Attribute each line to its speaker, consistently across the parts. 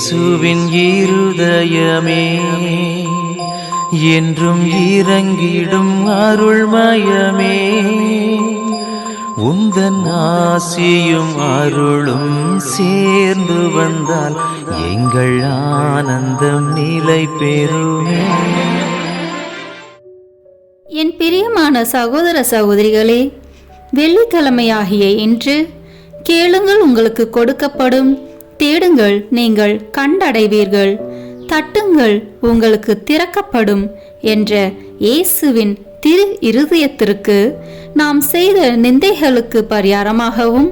Speaker 1: இயேசுவின் இருதயமே என்றும் இறங்கிடும் அருள்மயமே, உந்தன் ஆசியும் அருளும் சேர்ந்து வந்தால் எங்கள் ஆனந்தம் நிலை பெறுமே.
Speaker 2: என் பிரியமான சகோதர சகோதரிகளே, வெள்ளிக்கிழமையாகிய இன்று கேளுங்கள் உங்களுக்கு கொடுக்கப்படும், தேடுங்கள் நீங்கள் கண்டடைவீர்கள், தட்டுங்கள் உங்களுக்கு திறக்கப்படும் என்ற இயேசுவின் திரு இருதயத்திற்கு நாம் செய்த நிந்தைகளுக்கு பரிகாரமாகவும்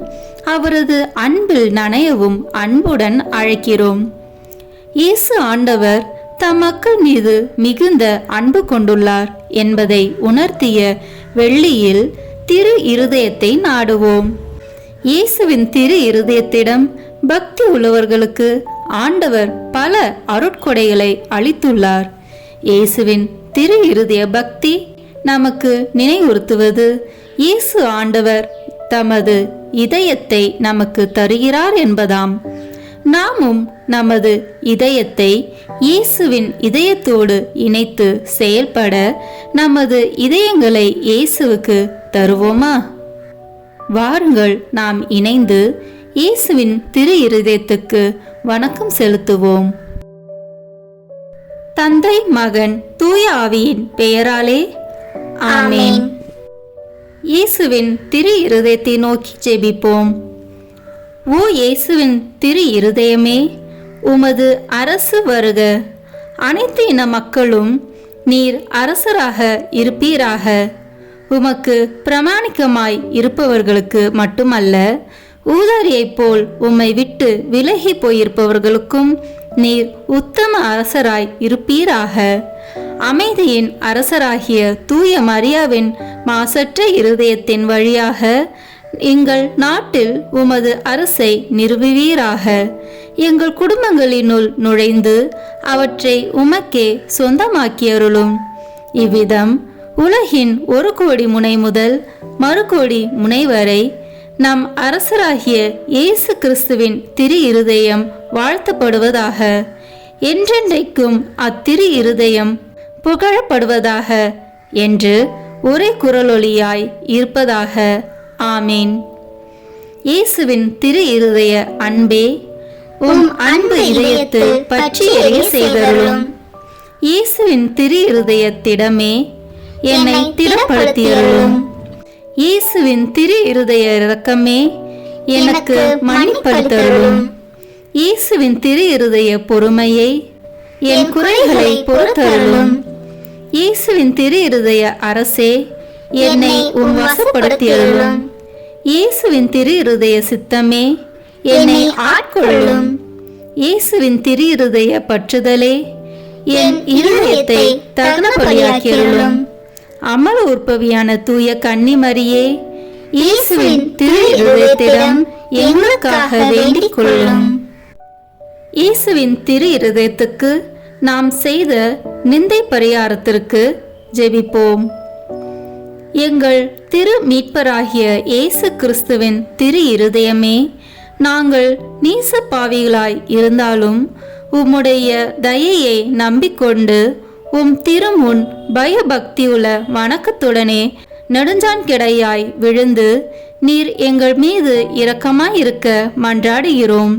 Speaker 2: அவரது அன்பில் நனையவும் அன்புடன் அழைக்கிறோம். இயேசு ஆண்டவர் தம் மக்கள் மீது மிகுந்த அன்பு கொண்டுள்ளார் என்பதை உணர்த்திய வெள்ளியில் திரு இருதயத்தை நாடுவோம். இயேசுவின் திரு இருதயத்திடம் பக்தி உள்ளவர்களுக்கு ஆண்டவர் பல அருட்கொடைகளை அளித்துள்ளார். இயேசுவின் திரு இருதய பக்தி நமக்கு நினைவுறுத்துவது இயேசு ஆண்டவர் தமது இதயத்தை நமக்கு தருகிறார் என்பதாம். நாமும் நமது இதயத்தை இயேசுவின் இதயத்தோடு இணைத்து செயல்பட நமது இதயங்களை இயேசுவுக்கு தருவோமா? வாருங்கள் நாம் இணைந்து இயேசுவின் திரு இருதயத்துக்கு வணக்கம் செலுத்துவோம். தந்தை, மகன், தூய ஆவியின் பெயராலே ஆமென். இயேசுவின் திரு இருதயத்தை நோக்கி ஜெபிப்போம். ஓ இயேசுவின் திரு இருதயமே, உமது அரசு வருக. அனைத்து இன மக்களும் நீர் அரசராக இருப்பீராக. உமக்கு பிரமாணிக்கமாய் இருப்பவர்களுக்கு மட்டுமல்ல, ஊதாரியைப் போல் உம்மை விட்டு விலகி போயிருப்பவர்களுக்கும் நீர் உத்தம அரசராய் இருப்பீராக. அமைதியின் அரசராகிய தூய மரியாவின் மாசற்ற இருதயத்தின் வழியாக எங்கள் நாட்டில் உமது அரசை நிறுவுவீராக. எங்கள் குடும்பங்களினுள் நுழைந்து அவற்றை உமக்கே சொந்தமாக்கியருளும். இவ்விதம் உலகின் 1 கோடி முனை முதல் மறு கோடி முனை வரை நம் அரசராகிய இயேசு கிறிஸ்துவின் திரு இருதயம் வாழ்த்தப்படுவதாக. என்றென்றைக்கும் அத்திரு இருதயம் புகழப்படுவதாக என்று ஒரே குரலொலியாய் இருப்பதாக. ஆமீன். இயேசுவின் திரு இருதய அன்பே, உம் அன்பு இதயத்தில் பற்றி எரிய செய்தருளும். இயேசுவின் திரு இருதயத்திடமே என்னை திடப்படுத்தியருளும். இயேசுவின் திரு இருதய இரக்கமே எனக்கு மன்னிப்படுத்தருளும். இயேசுவின் திரு இருதய பொறுமையை என் குறைகளை பொறுத்தருளும். இயேசுவின் திரு இருதய அரசே என்னை உம் வசப்படுத்தியருளும். இயேசுவின் திரு இருதய சித்தமே என்னை ஆட்கொள்ளும். இயேசுவின் திரு இருதய பற்றுதலே என் இருதயத்தை தகுந்தபடியாக்கியருளும். அமல உற்பவியான தூய கன்னிமரியே, இயேசுவின் திரு இருதயத்திடம் எங்களுக்காக வேண்டிக் கொள்ளும். இயேசுவின் திரு இருதயத்துக்கு நாம் செய்த நிந்தை பரிகாரத்திற்கு ஜெபிப்போம். எங்கள் திரு மீட்பராகிய இயேசு கிறிஸ்துவின் திரு இருதயமே, நாங்கள் நீச பாவிகளாய் இருந்தாலும் உம்முடைய தயையை நம்பிக்கொண்டு உம் திருமுன் பயபக்தியுள்ள வணக்கத்துடனே நெடுஞ்சான் கிடையாய் விழுந்து நீர் எங்கள் மீது இரக்கமாயிருக்க மன்றாடுகிறோம்.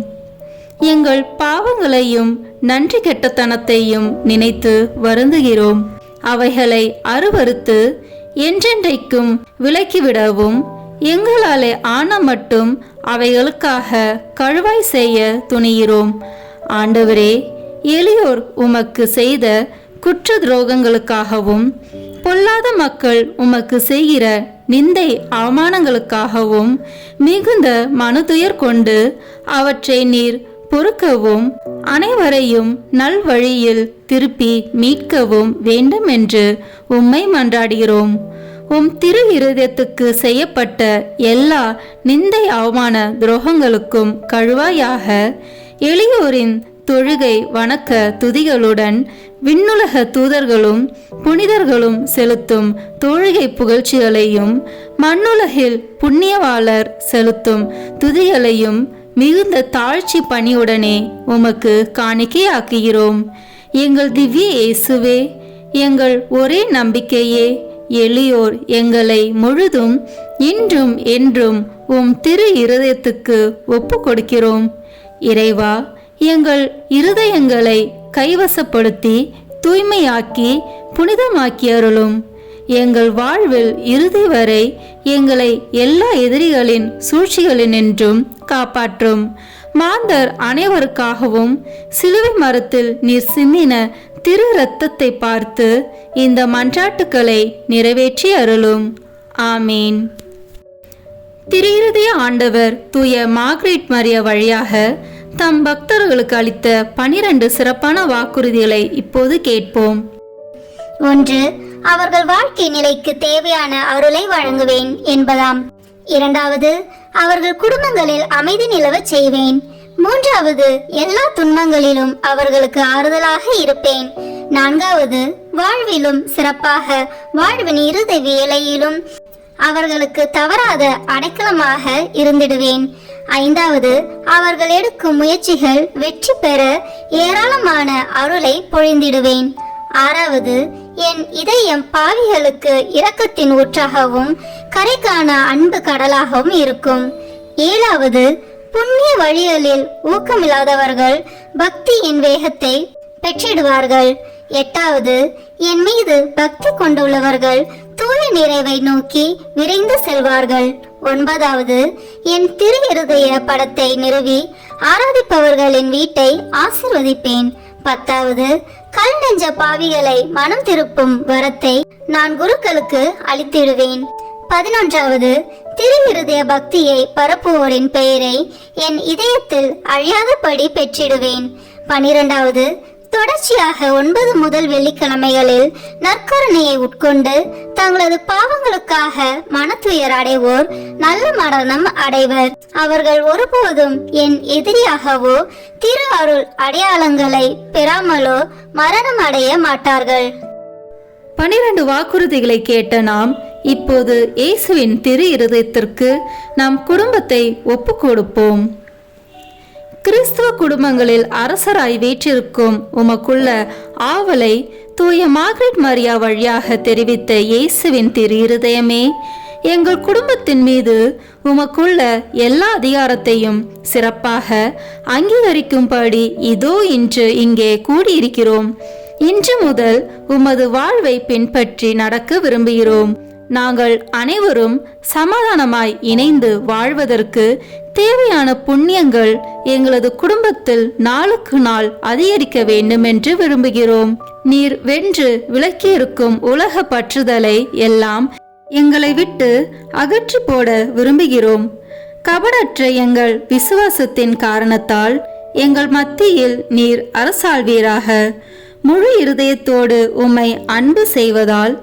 Speaker 2: எங்கள் பாவங்களையும் நன்றி கெட்டத்தனத்தையும் நினைத்து வருந்துகிறோம். அவைகளை அருவறுத்து என்றென்றைக்கும் விலக்கிவிடவும் எங்களாலே ஆன மட்டும் அவைகளுக்காக கழுவாய் செய்ய துணிகிறோம். ஆண்டவரே, எளியோர் உமக்கு செய்த குற்ற துரோகங்களுக்காகவும் பொல்லாத மக்கள் உமக்கு செய்கிற நிந்தை அவமானங்களுக்காகவும் மிகுந்த மனதுயர் கொண்டு அவற்றை நீர் பொறுக்கவும் அனைவரையும் நல்வழியில் திருப்பி மீட்கவும் வேண்டும் என்று உம்மை மன்றாடுகிறோம். உம் திரு இருதயத்துக்கு செய்யப்பட்ட எல்லா நிந்தை அவமான துரோகங்களுக்கும் கழுவாயாக எளியோரின் தொழுகை வணக்க துதிகளுடன் விண்ணுலக தூதர்களும் புனிதர்களும் செலுத்தும் தொழுகை புகழ்ச்சிகளையும் மண்ணுலகில் புண்ணியவாளர் செலுத்தும் துதிகளையும் மிகுந்த தாழ்ச்சி பணியுடனே உமக்கு காணிக்கையாக்குகிறோம். எங்கள் திவ்ய இயேசுவே, எங்கள் ஒரே நம்பிக்கையே, எளியோர் எங்களை முழுதும் இன்றும் என்றும் திரு இருதயத்துக்கு ஒப்பு கொடுக்கிறோம். இறைவா, எங்கள் இருதயங்களை கைவசப்படுத்தி தூய்மையாக்கி புனிதமாக்கி அருளும். எங்கள் வாழ்வில் இறுதி வரை எங்களை எல்லா எதிரிகளின் சூழ்ச்சிகளினின்றும் காப்பாற்றும். மாந்தர் அனைவருக்காகவும் சிலுவை மரத்தில் நீர் சிந்தின திரு இரத்தத்தை பார்த்து இந்த மன்றாட்டுக்களை நிறைவேற்றி அருளும். ஆமீன். திரு இருதய ஆண்டவர் தூய மார்கரெட் மரியா வழியாக தம் பக்தர்களுக்கு அளித்த 12 சிறப்பான வாக்குறுதிகளை இப்போது கேட்போம்.
Speaker 3: 1. அவர்கள் வாழ்க்கை நிலைக்கு தேவையான அருளை வழங்குவேன் என்பதாம். 2. அவர்கள் குடும்பங்களில் அமைதி நிலவச் செய்வேன். 3. எல்லா துன்பங்களிலும் அவர்களுக்கு ஆறுதலாக இருப்பேன். 4. வாழ்விலும் சிறப்பாக வாழ்வின் இறுதி வேளையிலும் அவர்களுக்கு தவறாத அடைக்கலமாக இருந்திடுவேன். 5. அவர்கள் எடுக்கும் முயற்சிகள் வெற்றி பெற ஏராளமான அருளை பொழிந்திடுவேன். 6. என் இதயம் பாவிகளுக்கு இரக்கத்தின் ஊற்றாகவும் கரைக்கான அன்பு கடலாகவும் இருக்கும். 7. புண்ணிய வழிகளில் ஊக்கமில்லாதவர்கள் பக்தியின் வேகத்தை பெற்றிடுவார்கள். 8. என் மீது பக்தி கொண்டுள்ளவர்கள் தூய நிறைவை நோக்கி விரைந்து செல்வார்கள். 9. என் திரு இருதய படத்தை நிறுவி ஆராதிப்பவர்களின் வீட்டை ஆசீர்வதிப்பேன். 10. கல் நெஞ்ச பாவிகளை மனம் திருப்பும் வரத்தை நான் குருக்களுக்கு அளித்திடுவேன். 11. திரு இருதய பக்தியை பரப்புவோரின் பெயரை என் இதயத்தில் அழியாதபடி பெற்றிடுவேன். 12. தொடர்ச்சியாக 9 முதல் வெள்ளிக்கிழமைகளில் நற்கருணையை உட்கொண்டு தங்களது பாவங்களுக்காக மனத்துயர் அடைவோர் நல்ல மரணம் அடைவர். அவர்கள் ஒருபோதும் என் எதிரியாகவோ திரு அருள் அடையாளங்களை பெறாமலோ மரணம் அடைய மாட்டார்கள்.
Speaker 2: 12 வாக்குறுதிகளை கேட்ட நாம் இப்போது இயேசுவின் திரு இருதயத்திற்கு நம் குடும்பத்தை ஒப்பு கொடுப்போம். கிறிஸ்துவ குடும்பங்களில் அரசராய் வீற்றிருக்கும் உமக்குள்ள ஆவலை தூய மார்கரெட் மரியா வழியாக தெரிவித்த இயேசுவின் திரு இருதயமே, எங்கள் குடும்பத்தின் மீது உமக்குள்ள எல்லா அதிகாரத்தையும் சிறப்பாக அங்கீகரிக்கும்படி இதோ இன்று இங்கே கூடியிருக்கிறோம். இன்று முதல் உமது வாழ்வை பின்பற்றி நடக்க விரும்புகிறோம். நாங்கள் அனைவரும் சமாதானமாய் இணைந்து வாழ்வதற்கு தேவையான புண்ணியங்கள் எங்களது குடும்பத்தில் நாளுக்கு நாள் அதிகரிக்க வேண்டும் என்று விரும்புகிறோம். நீர் வென்று விலக்கியிருக்கும் உலக பற்றுதலை எல்லாம் எங்களை விட்டு அகற்றி போட விரும்புகிறோம். கபடற்ற எங்கள் விசுவாசத்தின் காரணத்தால் எங்கள் மத்தியில் நீர் அரசாள்வீராக. முழு இருதயத்தோடு உம்மை அன்பு செய்வதால்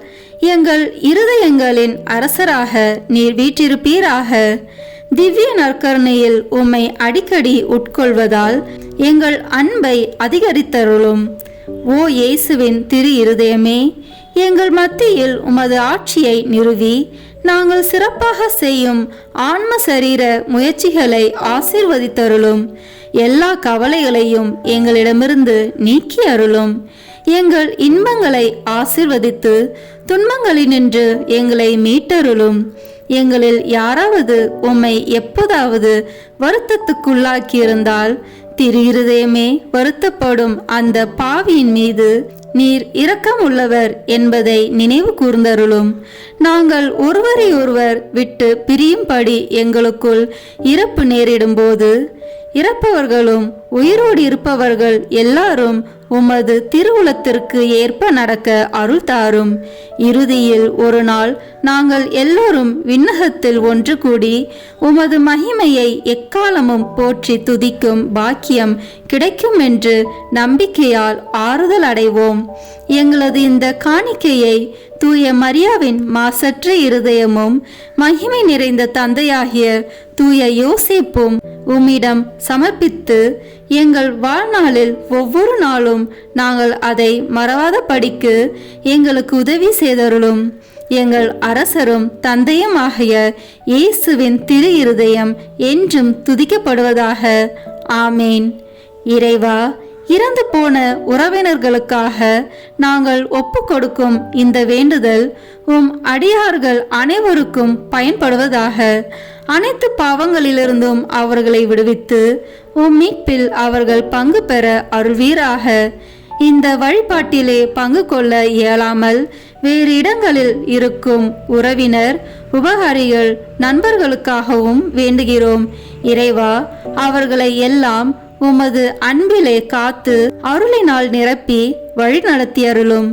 Speaker 2: எங்கள் இருதயங்களின் அரசராக நீர் வீற்றிருப்பீராக. திவ்ய நற்கருணையில் உம்மை அடிக்கடி உட்கொள்வதால் எங்கள் அன்பை அதிகரித்தருளும். ஓ இயேசுவின் திரு இருதயமே, எங்கள் மத்தியில் உமது ஆட்சியை நிறுவி நாங்கள் சிறப்பாக செய்யும் ஆன்ம சரீர முயற்சிகளை ஆசீர்வதித்தருளும். எல்லா கவலைகளையும் எங்களிடமிருந்து நீக்கி அருளும். எங்கள் இன்பங்களை ஆசீர்வதித்து துன்பங்களினின்று எங்களை மீட்டருளும். எங்களில் யாராவது உம்மை எப்போதாவது வருத்தத்துக்குள்ளாக்கியிருந்தால் திரு இருதயமே, வருத்தப்படும் அந்த பாவியின் மீது நீர் இரக்கம் உள்ளவர் என்பதை நினைவு கூர்ந்தருளும். நாங்கள் ஒருவரை ஒருவர் விட்டு பிரியும்படி எங்களுக்குள் இறப்பு நேரிடும்போது இறப்பவர்களும் உயிரோடு இருப்பவர்கள் எல்லாரும் உமது திருவுளத்திற்கு ஏற்ப நடக்க அருள் தாரும். இறுதியில் ஒரு நாள் நாங்கள் எல்லோரும் விண்ணகத்தில் ஒன்று கூடி உமது மகிமையை எக்காலமும் போற்றி துதிக்கும் பாக்கியம் கிடைக்கும் என்று நம்பிக்கையால் ஆறுதல் அடைவோம். எங்களது இந்த காணிக்கையை தூய மரியாவின் மாசற்ற இருதயமும் மகிமை நிறைந்த தந்தையாகிய தூய யோசேப்பும் உம்மிடம் சமர்ப்பித்து எங்கள் வாழ்நாளில் ஒவ்வொரு நாளும் நாங்கள் அதை மறவாத படிக்கு எங்களுக்கு உதவி செய்தருளும். எங்கள் அரசரும் தந்தையும் ஆகிய இயேசுவின் திரு இருதயம் என்றும் துதிக்கப்படுவதாக. ஆமேன். இறைவா, இறந்து போன உறவினர்களுக்காக நாங்கள் ஒப்பு கொடுக்கும் இந்த வேண்டுதல் அடியார்கள் அனைவருக்கும் பயன்படுவதாக. அனைத்து பாவங்களிலிருந்தும் அவர்களை விடுவித்து மீட்பில் அவர்கள் பங்கு பெற அருள்வீராக. இந்த வழிபாட்டிலே பங்கு கொள்ள இயலாமல் வேறு இடங்களில் இருக்கும் உறவினர், உபகாரிகள், நண்பர்களுக்காகவும் வேண்டுகிறோம். இறைவா, அவர்களை எல்லாம் உமது அன்பிலே காத்து அருளினால் நிரப்பி வழி நடத்தி அருளும்.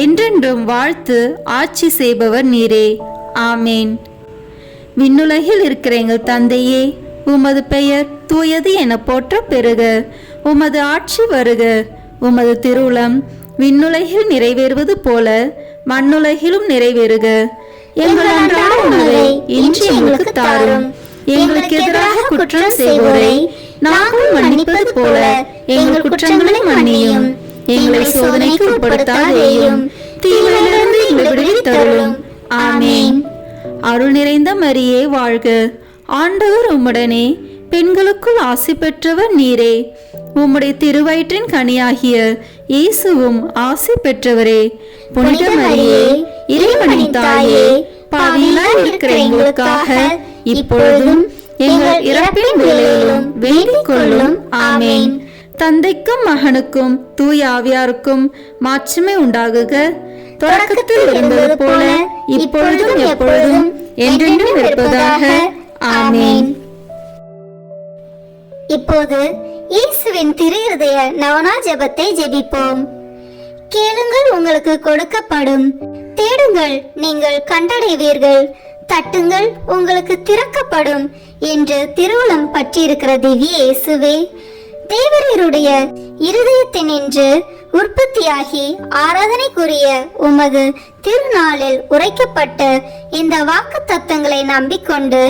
Speaker 2: என்றென்றும் வாழ்த்து ஆட்சி செய்பவர் நீரே. ஆமேன். விண்ணுலகில் இருக்கிற எங்கள் தந்தையே, உமது பெயர் தூயது என போற்ற பெறுக. உமது ஆட்சி வருக. உமது திருவுளம் விண்ணுலகில் நிறைவேறுவது போல மண்ணுலகிலும் நிறைவேறுக. எங்கள் அன்றாட உணவை இன்று எங்களுக்கு தாரும். எங்களுக்கு எதிராக குற்றம் செய்வோரை நாங்கள் மன்னிப்பது போல எங்கள் குற்றங்களை மன்னியும். எங்களை சோதனைக்கு உட்படுத்தாதேயும், தீமையிலிருந்து எங்களை விடுவித்தருளும். ஆமேன். அருள் நிறைந்த மரியே வாழ்க. ஆண்டவர் உம்முடனே, பெண்களுக்குள் ஆசி பெற்றவர் நீரே. உம்முடைய திருவயிற்றின் கனியாகிய இயேசுவும் ஆசி பெற்றவரே. புனித மரியே, இறைவனின் தாயே, பாவிகளாய் இருக்கிற எங்களுக்காக இப்பொழுதும் எங்கள் இறப்பின் வேளையிலும் வேண்டிக் கொள்ளும். ஆமேன். தந்தைக்கும் மகனுக்கும் தூய ஆவியாருக்கும் மாட்சிமை உண்டாகுக. தொடக்கத்தில் இருந்தது போல இப்பொழுதும் எப்பொழுதும் என்றென்றும் இருப்பதாக. ஆமேன்.
Speaker 3: இப்போது இயேசுவின் திரு இருதய நவனா ஜெபத்தை ஜெபிப்போம். கேளுங்கள், உங்களுக்கு கொடுக்கப்படும். தேடுங்கள், நீங்கள் கண்டடைவீர்கள். தட்டுங்கள், உங்களுக்கு திறக்கப்படும் என்று திருவுளம் பற்றியிருக்கிற திவ்ய இயேசுவே, தேவரீருடைய இருதயத்தினின்று உற்பத்தியாகி ஆராதனைக்குரிய உமது திருநாளில் உரைக்கப்பட்ட இந்த வாக்கு தத்தங்களை நம்பிக்கொண்டு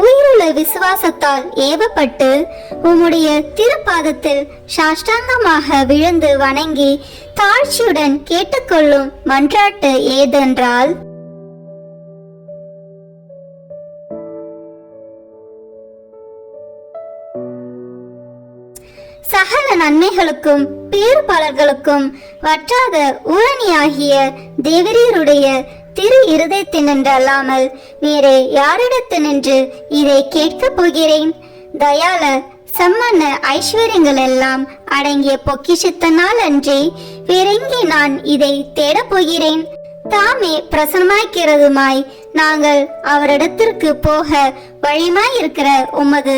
Speaker 3: உயிருள்ள விசுவாசத்தால் ஏவப்பட்டு உம்முடைய திருப்பாதத்தில் சாஷ்டாங்கமாக விழுந்து வணங்கி தாழ்ச்சியுடன் கேட்டுக்கொள்ளும் மன்றாட்டு ஏதென்றால், சகல நன்மைகளுக்கும் பேறுபாலர்களுக்கும் வற்றாத ஊரணியாகிய தேவரீருடைய திரு இருதயத்தினின்றல்லாமல் வேறே யாரிடத்தினின்று இதை கேட்கப் போகிறேன்? தயால சம்மன ஐஸ்வர்யங்கள் எல்லாம் அடங்கிய பொக்கிஷத்தினால் அன்றி வேறெங்கே நான் இதை தேடப் போகிறேன்? தாமே பிரசன்னமாய்க்கிறதுமாய் நாங்கள் அவரிடத்திற்கு போக வழிமாயிருக்கிற உமது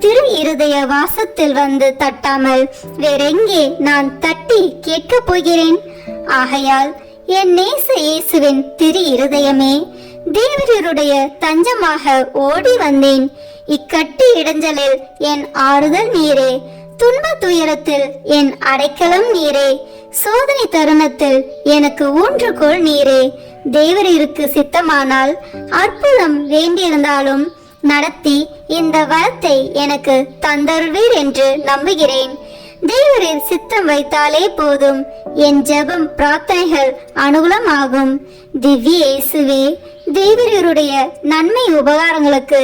Speaker 3: திரு இருதய வாசத்தில் வந்து தட்டாமல் வேறெங்கே நான் தட்டி கேட்கப் போகிறேன்? ஆகையால் என் நேச இயேசுவின் திரு இருதயமே, தேவரீருடைய தஞ்சமாக ஓடி வந்தேன். இக்கட்டு இடைஞ்சலில் என் ஆறுதல் நீரே, துன்ப துயரத்தில் என் அடைக்கலம் நீரே, சோதனை தருணத்தில் எனக்கு ஊன்றுகோல் நீரே. தேவரீருக்கு சித்தமானால் அற்புதம் வேண்டியிருந்தாலும் நடத்தி இந்த வரத்தை எனக்கு தந்தருள்வீர் என்று நம்புகிறேன். தேவரீர் சித்தம் வைத்தாலே போதும், என் ஜெபம் பிரார்த்தனைகள் அனுகூலமாகும். திவ்ய இயேசுவே, தேவரீருடைய நன்மை உபகாரங்களுக்கு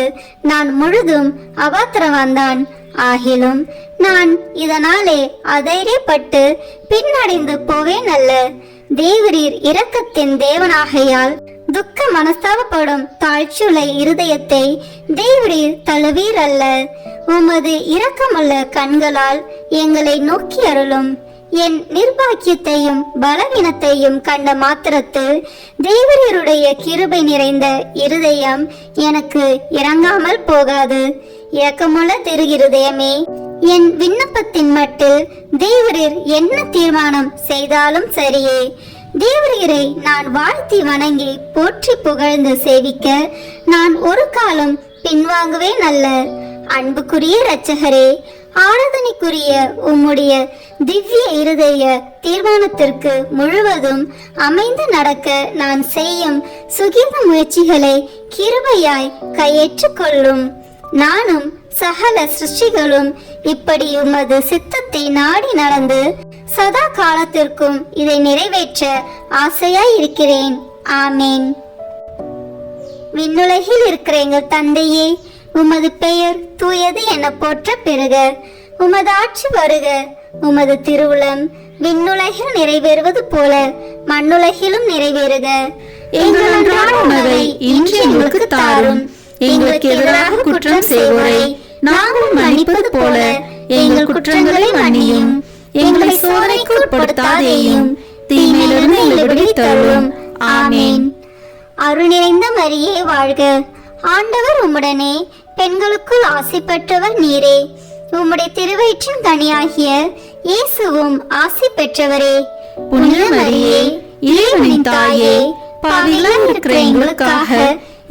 Speaker 3: நான் முழுதும் அபாத்திரவான்தான். ஆகிலும் நான் இதனாலே அதைரியப்பட்டு பின்னடைந்து போவேன் அல்ல. தேவரீர் இரக்கத்தின் தேவனாகையால் துக்க மனஸ்தாபப்படும் தாழ்ச்சியுள்ள இருதயத்தை தேவரீர் தழுவீர் அல்ல. உமது இரக்கமுள்ள கண்களால் எங்களை நோக்கி அருளும். என் நிர்பாக்கியத்தையும் பலவீனத்தையும் கண்ட மாத்திரத்தில் தேவரீருடைய கிருபை நிறைந்த இருதயம் எனக்கு இறங்காமல் போகாது. இரக்கமுள்ள திரு இருதயமே, என் விண்ணப்பத்தின் மட்டில் தேவரீர் என்ன தீர்மானம் செய்தாலும் சரியே. தேவரீரை நான் வாழ்த்தி வணங்கி போற்றி புகழ்ந்து சேவிக்க நான் ஒரு காலம் பின்வாங்குவேன் அல்ல. அன்புக்குரிய இரட்சகரே, ஆராதனைக்குரிய உம்முடைய திவ்ய இருதய தீர்மானத்திற்கு முழுவதும் அமைந்து நடக்க நான் செய்யும் சுகீத முயற்சிகளை கிருபையாய் கையேற்றுக் கொள்ளும். நானும் சகல சிருஷ்டிகளும் இப்படி உமது சித்தத்தை நாடி நடந்து சதா காலத்திற்கும் இதை நிறைவேற்ற ஆசையாய் இருக்கிறேன். ஆமேன். விண்ணுலகில் இருக்கிற எங்கள் தந்தையே, உமது பெயர் தூயது என போற்ற பெறுக. உமது ஆட்சி வருக. உமது திருவுளம் விண்ணுலகில் நிறைவேறுவது போல மண்ணுலகிலும் நிறைவேறுக.
Speaker 2: எங்கள் அன்றாட உணவை இன்று எங்களுக்கு தாரும். எங்களுக்கு எதிராக குற்றம் செய்வோரை நாங்கள் மன்னிப்பது போல எங்கள் குற்றங்களை மன்னியும். எங்களை சோதனைக்கு உட்படுத்தாதேயும், தீமையிலிருந்து எங்களை விடுவித்தருளும். ஆமேன்.
Speaker 3: அருள் நிறைந்த மரியே வாழ்க. ஆண்டவர் உம்முடனே, பெண்களுக்குள் ஆசி பெற்றவர் நீரே. உம்முடைய திருவயிற்றின் கனியாகிய இயேசுவும் ஆசி பெற்றவரே.
Speaker 2: புனித மரியே, இறைவனின் தாயே, பாவிகளாய் இருக்கிற எங்களுக்காக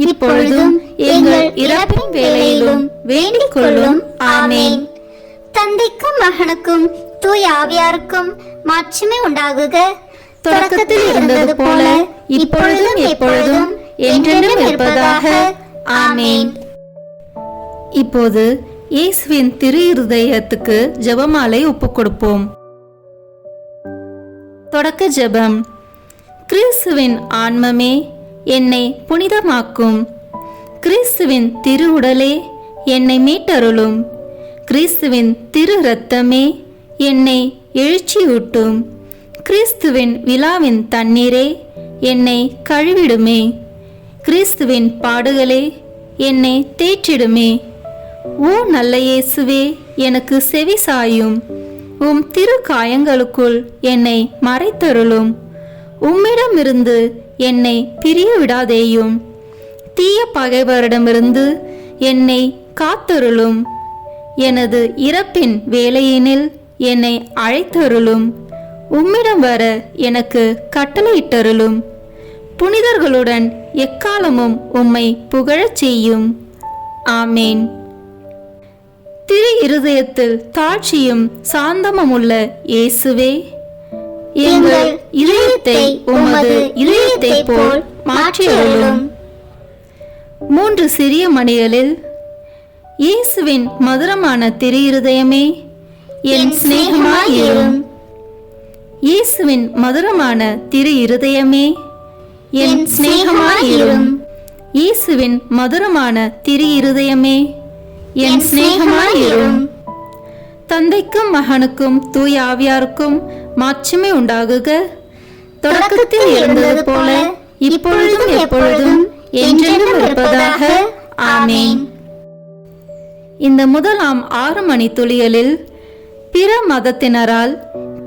Speaker 2: இப்பொழுதும் எங்கள் இறப்பின் வேளையிலும் வேண்டிக் கொள்ளும். ஆமேன்.
Speaker 3: தந்தைக்கும் மகனுக்கும் தூய ஆவியாருக்கும் மாட்சிமை உண்டாகுக.
Speaker 2: தொடக்கத்தில் இருந்தது போல இப்பொழுதும் எப்பொழுதும் என்றென்றும் இருப்பதாக. ஆமேன். இப்போது இயேசுவின் திரு இருதயத்துக்கு ஜெபமாலை ஒப்புக் கொடுப்போம். தொடக்க ஜெபம். கிறிஸ்துவின் ஆன்மமே, என்னை புனிதமாக்கும். கிறிஸ்துவின் திரு உடலே, என்னை மீட்டருளும். கிறிஸ்துவின் திரு இரத்தமே, என்னை எழுச்சியூட்டும். கிறிஸ்துவின் விழாவின் தண்ணீரே, என்னை கழுவிடுமே. கிறிஸ்துவின் பாடுகளே, என்னை தேற்றிடுமே. ஓ நல்ல இயேசுவே, எனக்கு செவி சாயும். உம் திரு காயங்களுக்குள் என்னை மறைத்தருளும். உம்மிடமிருந்து என்னை பிரிய விடாதேயும். தீய பகைவரிடமிருந்து என்னை காத்தருளும். எனது இறப்பின் வேளையினில் என்னை அழைத்தருளும். உம்மிடம் வர எனக்கு கட்டளையிட்டருளும். புனிதர்களுடன் எக்காலமும் உம்மை புகழச் செய்யும். ஆமேன். திரு இருதயத்தில் தாழ்ச்சியும் சாந்தமுமுள்ள இயேசுவே, எங்கள் இதயத்தை உமது இதயத்தை போல் மாற்றியருளும். 3 சிறிய மணிகளில் இயேசுவின் மதுரமான திரு இருதயமே, என் சிநேகமாயிரும். இயேசுவின் மதுரமான திரு இருதயமே, என் சிநேகமாயிரும். இயேசுவின் மதுரமான திரு இருதயமே, என் சிநேகமாயிரும். தந்தைக்கும் மகனுக்கும் தூய ஆவியாருக்கும் மாட்சிமை உண்டாகுக. தொடக்கத்தில் இருந்தது போல இப்பொழுதும் எப்பொழுதும் என்றென்றும் இருப்பதாக. ஆமேன். இந்த முதலாம் 6 மணி துளிகளில் பிற மதத்தினரால்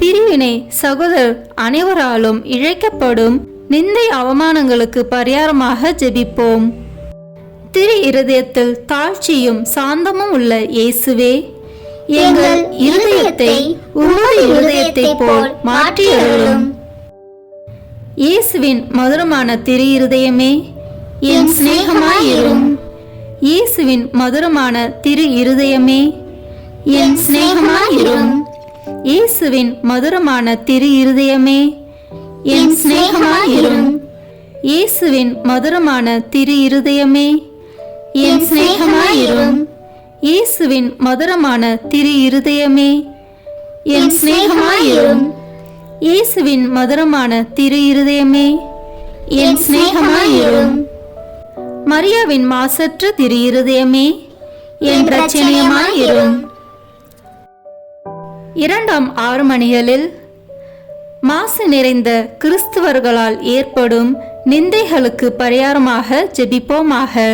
Speaker 2: பிரிவினை சகோதரர் அனைவராலும் இழைக்கப்படும் நிந்தை அவமானங்களுக்கு பரிகாரமாக ஜெபிப்போம். திரு இருதயத்தில் தாழ்ச்சியும் சாந்தமும் உள்ள இயேசுவே, எங்கள் இருதயத்தை உமது இருதயத்தை போல் மாற்றியருளும். இயேசுவின் மதுரமான திரு இருதயமே, என் சிநேகமாயிரும். இயேசுவின் மதுரமான திரு இருதயமே, என் சிநேகமாயிரும். இயேசுவின் மதுரமான திரு இருதயமே, என் சிநேகமாயிரும். இயேசுவின் மதுரமான திரு இருதயமே, என் சிநேகமாயிரும். இயேசுவின் மதுரமான திரு இருதயமே, என் சிநேகமாயிரும். இயேசுவின் மதுரமான திரு இருதயமே, என் சிநேகமாயிரும். மரியாவின் மாசற்ற திரு இருதயமே, என் இரட்சணியமாயிரும். 2ஆம் 6 மணிகளில் மாசு நிறைந்த கிறிஸ்தவர்களால் ஏற்படும் நிந்தைகளுக்கு பரிகாரமாக ஜெபிப்போமாக.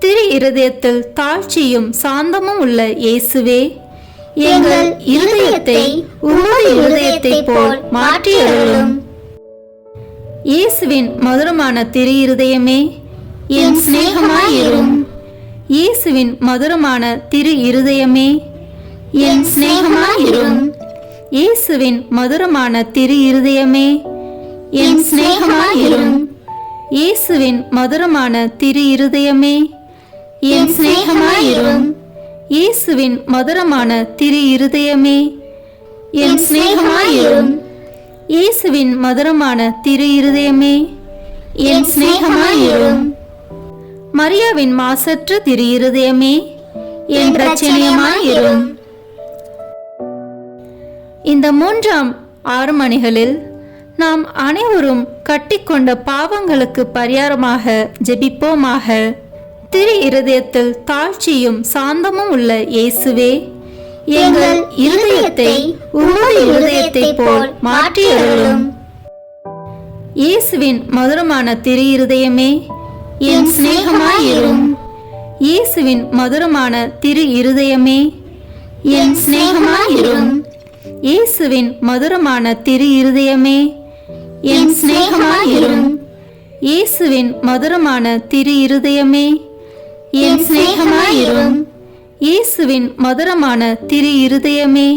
Speaker 2: திரு இருதயத்தில் தாழ்ச்சியும் சாந்தமும் உள்ள இயேசுவே, எங்கள் இருதயத்தை உமது இருதயத்தை போல் மாற்றியருளும். இயேசுவின் மதுரமான திரு இருதயமே, என் சிநேகமாயிரும். இயேசுவின் மதுரமான திரு இருதயமே, என் சிநேகமாயிரும். இயேசுவின் மதுரமான திரு இருதயமே, என் சிநேகமாயிரும். இயேசுவின் மதுரமான திரு இருதயமே, என் சிநேகமாயிரும். இயேசுவின் மதுரமான திரு இருதயமே, என் சிநேகமாயிரும். இயேசுவின் மதுரமான திரு இருதயமே, என் சிநேகமாயிரும். மரியாவின் மாசற்ற திரு இருதயமே, என் இரட்சணியமாயிரும். இந்த 3ஆம் 6 மணிகளில் நாம் அனைவரும் கட்டிக்கொண்ட பாவங்களுக்கு பரிகாரமாக ஜெபிப்போமாக. திரு இருதயத்தில் தாழ்ச்சியும் சாந்தமும் உள்ள இயேசுவே, எங்கள் இருதயத்தை உமது இருதயத்தை போல் மாற்றியருளும். இயேசுவின் மதுரமான திரு இருதயமே, என் சிநேகமாயிரும். இயேசுவின் மதுரமான திரு இருதயமே, என் சிநேகமாயிரும். இயேசுவின் மதுரமான திரு இருதயமே, என் சிநேகமாயிரும். இயேசுவின் மதுரமான திரு இருதயமே, என் சிநேகமாயிரும். இயேசுவின் மதுரமான திரு இருதயமே,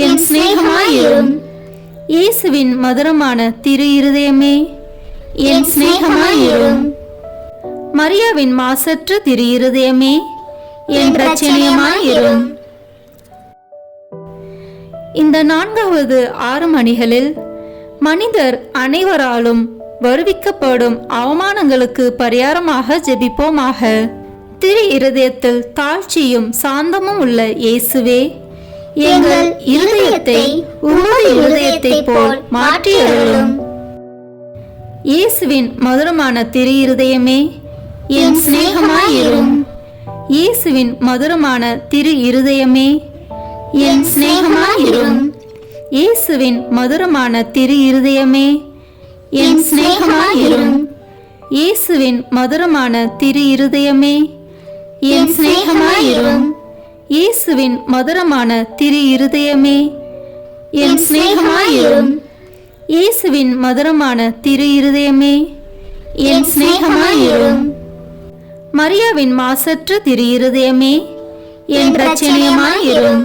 Speaker 2: என் சிநேகமாயிரும். இயேசுவின் மதுரமான திரு இருதயமே, என் சிநேகமாயிரும். மரியாவின் மாசற்ற திரு இருதயமே, என் இரட்சணியமாயிரும். இந்த 4வது 6 மணிகளில் மனிதர் அனைவராலும் வருவிக்கப்படும் அவமானங்களுக்கு பரிகாரமாக ஜெபிப்போமாக. திரு இருதயத்தில் தாழ்ச்சியும் சாந்தமும் உள்ள இயேசுவே, எங்கள் இருதயத்தை உமது இருதயத்தை போல் மாற்றியருளும். இயேசுவின் மதுரமான திரு இருதயமே, என் சிநேகமாயிரும். இயேசுவின் மதுரமான திரு இருதயமே, என் சிநேகமாயிரும். இயேசுவின் மதுரமான திரு இருதயமே, என் சிநேகமாயிரும். இயேசுவின் மதுரமான திரு இருதயமே, என் சிநேகமாயிரும். இயேசுவின் மதுரமான திரு இருதயமே, என் சிநேகமாயிரும். இயேசுவின் மதுரமான திரு இருதயமே, என் சிநேகமாயிரும். மரியாவின் மாசற்ற திரு இருதயமே, என் இரட்சணியமாயிரும்.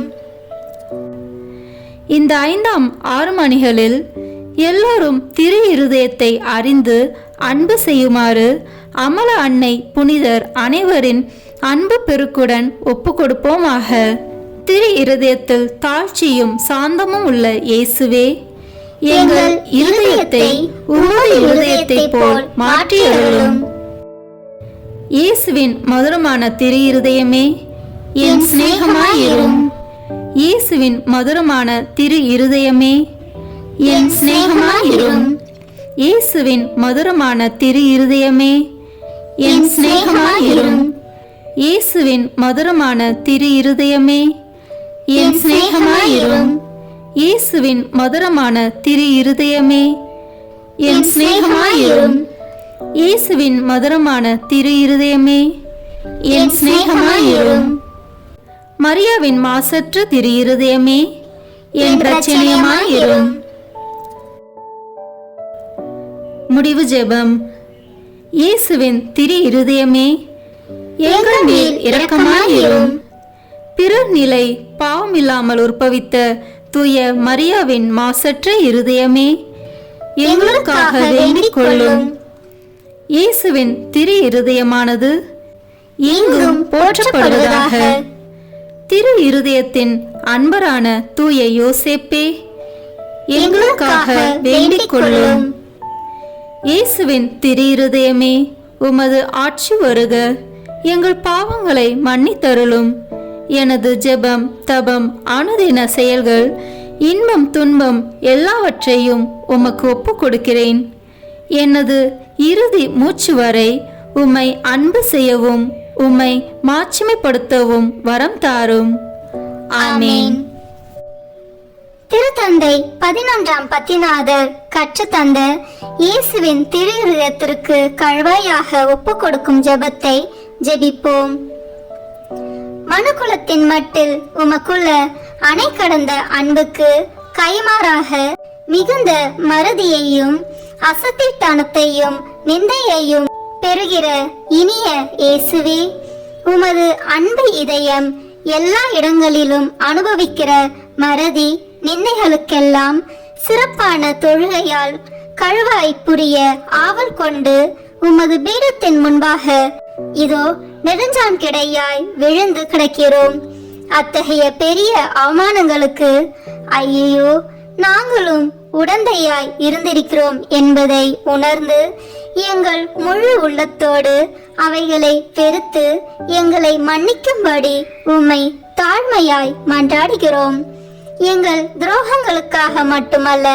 Speaker 2: இந்த 5ஆம் 6 மணிகளில் எல்லோரும் திரு இருதயத்தை அறிந்து அன்பு செய்யுமாறு அமல அன்னை புனிதர் அனைவரின் அன்பு பெருக்குடன் ஒப்பு கொடுப்போமாக. திரு இருதயத்தில் தாழ்ச்சியும் சாந்தமும் உள்ள இயேசுவே, எங்கள் இருதயத்தை உமது இருதயத்தை போல் மாற்றியருளும். இயேசுவின் மதுரமான திரு இருதயமே, என் சிநேகமாயிரும். இயேசுவின் மதுரமான திரு இருதயமே, என் சிநேகமாயிரும். இயேசுவின் மதுரமான திரு இருதயமே, என் சிநேகமாயிரும். இயேசுவின் மதுரமான திரு இருதயமே, என் சிநேகமாயிரும். இயேசுவின் மதுரமான திரு இருதயமே, என் சிநேகமாயிரும். இயேசுவின் மதுரமான திரு இருதயமே, என் சிநேகமாயிரும். மரியாவின் மாசற்ற திரு இருதயமே, என் இரட்சணியமாயிரும். முடிவு ஜெபம். இயேசுவின் திரு இருதயமே, எங்கள் மேல் இரக்கமாயிரும். பிறர் நிலை பாவமில்லாமல் உற்பவித்த தூய மரியாவின் மாசற்ற இருதயமே, எங்களுக்காக வேண்டிக் கொள்ளும். இயேசுவின் திரு இருதயமானது எங்கும் போற்றப்படுவதாக. திரு இருதயத்தின் அன்பரான தூய யோசேப்பே, எங்களுக்காக வேண்டிக் கொள்ளும். இயேசுவின் திரு இருதயமே, உமது ஆட்சி வருக, எங்கள் பாவங்களை மன்னித்தருளும். எனது ஜெபம் தபம் அனுதின செயல்கள் இன்பம் துன்பம் எல்லாவற்றையும் உமக்கு ஒப்பு கொடுக்கிறேன். எனது இறுதி மூச்சு வரை உம்மை அன்பு செய்யவும் உம்மை மாட்சிமைப்படுத்தவும் வரம் தாரும். ஆமேன்.
Speaker 3: திருத்தந்தை 11ஆம் பத்திநாதர் கற்றுத்தந்த இயேசுவின் திரு இருதயத்திற்கு கழுவாயாக ஒப்பு கொடுக்கும் ஜெபத்தை ஜெபிப்போம். மனுக்குலத்தின் மட்டில் உமக்குள்ள அணை கடந்த அன்புக்கு கைமாறாக மிகுந்த மறதியையும் அசத்திட்டானத்தையும் நிந்தையையும் பெறுகிற இனிய இயேசுவே, உமது அன்பு இதயம் எல்லா இடங்களிலும் அனுபவிக்கிற மறதி நிந்தைகளுக்கெல்லாம் சிறப்பான தொழுகையால் கழுவாய் புரிய ஆவல் கொண்டு உமது பீடத்தின் முன்பாக இதோ நெடுஞ்சான் கிடையாய் விழுந்து கிடக்கிறோம். அத்தகைய பெரிய அவமானங்களுக்கு ஐயோ நாங்களும் உடந்தையாய் இருந்திருக்கிறோம் என்பதை உணர்ந்து எங்கள் முழு உள்ளத்தோடு அவைகளை வெறுத்து எங்களை மன்னிக்கும்படி உம்மை தாழ்மையாய் மன்றாடுகிறோம். எங்கள் துரோகங்களுக்காக மட்டுமல்ல,